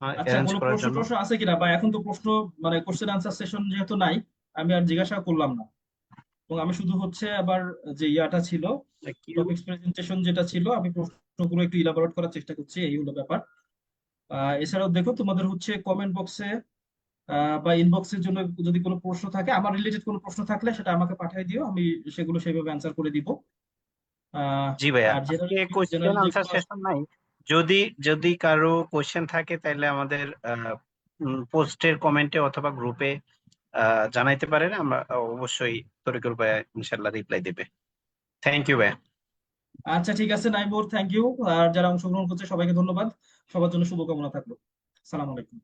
আচ্ছা, অ্যারেঞ্জ কোনো করার প্রশ্ন জন্য। টশ্ন আছে কিনা, বা এখন তো প্রশ্ন মানে কোশ্চেন আনসার সেশন যেহেতু নাই, আমি আর জিজ্ঞাসা করলাম না। এবং আমি শুধু হচ্ছে আবার যে ইয়াটা ছিল, কিউ টপিকস প্রেজেন্টেশন যেটা ছিল, আমি প্রশ্নগুলো একটু ইলাবোরেট করার চেষ্টা করছি, এই হলো ব্যাপার। এছাড়াও দেখো তোমাদের হচ্ছে কমেন্ট বক্সে বা ইনবক্সের জন্য যদি কোনো প্রশ্ন থাকে, আমার রিলেটেড কোনো প্রশ্ন থাকলে সেটা আমাকে পাঠিয়ে দিও, আমি সেগুলো সেইভাবে অ্যান্সার করে দিব। আহ, জি ভাইয়া, আর আজকে জেনারেল কোশ্চেন জেনারেল আনসার যেগুলো সেশন নাই। যদি যদি কারো কোশ্চেন থাকে তাহলে আমাদের পোস্টের কমেন্টে অথবা গ্রুপে জানাইতে পারেন, আমরা অবশ্যই তরিকুল ভাইয়া ইনশাল্লাহ রিপ্লাই দেবে। থ্যাংক ইউ ভাইয়া। আচ্ছা ঠিক আছে নাইমুর, থ্যাংক ইউ। আর যারা অংশগ্রহণ করছে সবাইকে ধন্যবাদ। সবার জন্য শুভকামনা থাকলো। সালাম আলাইকুম।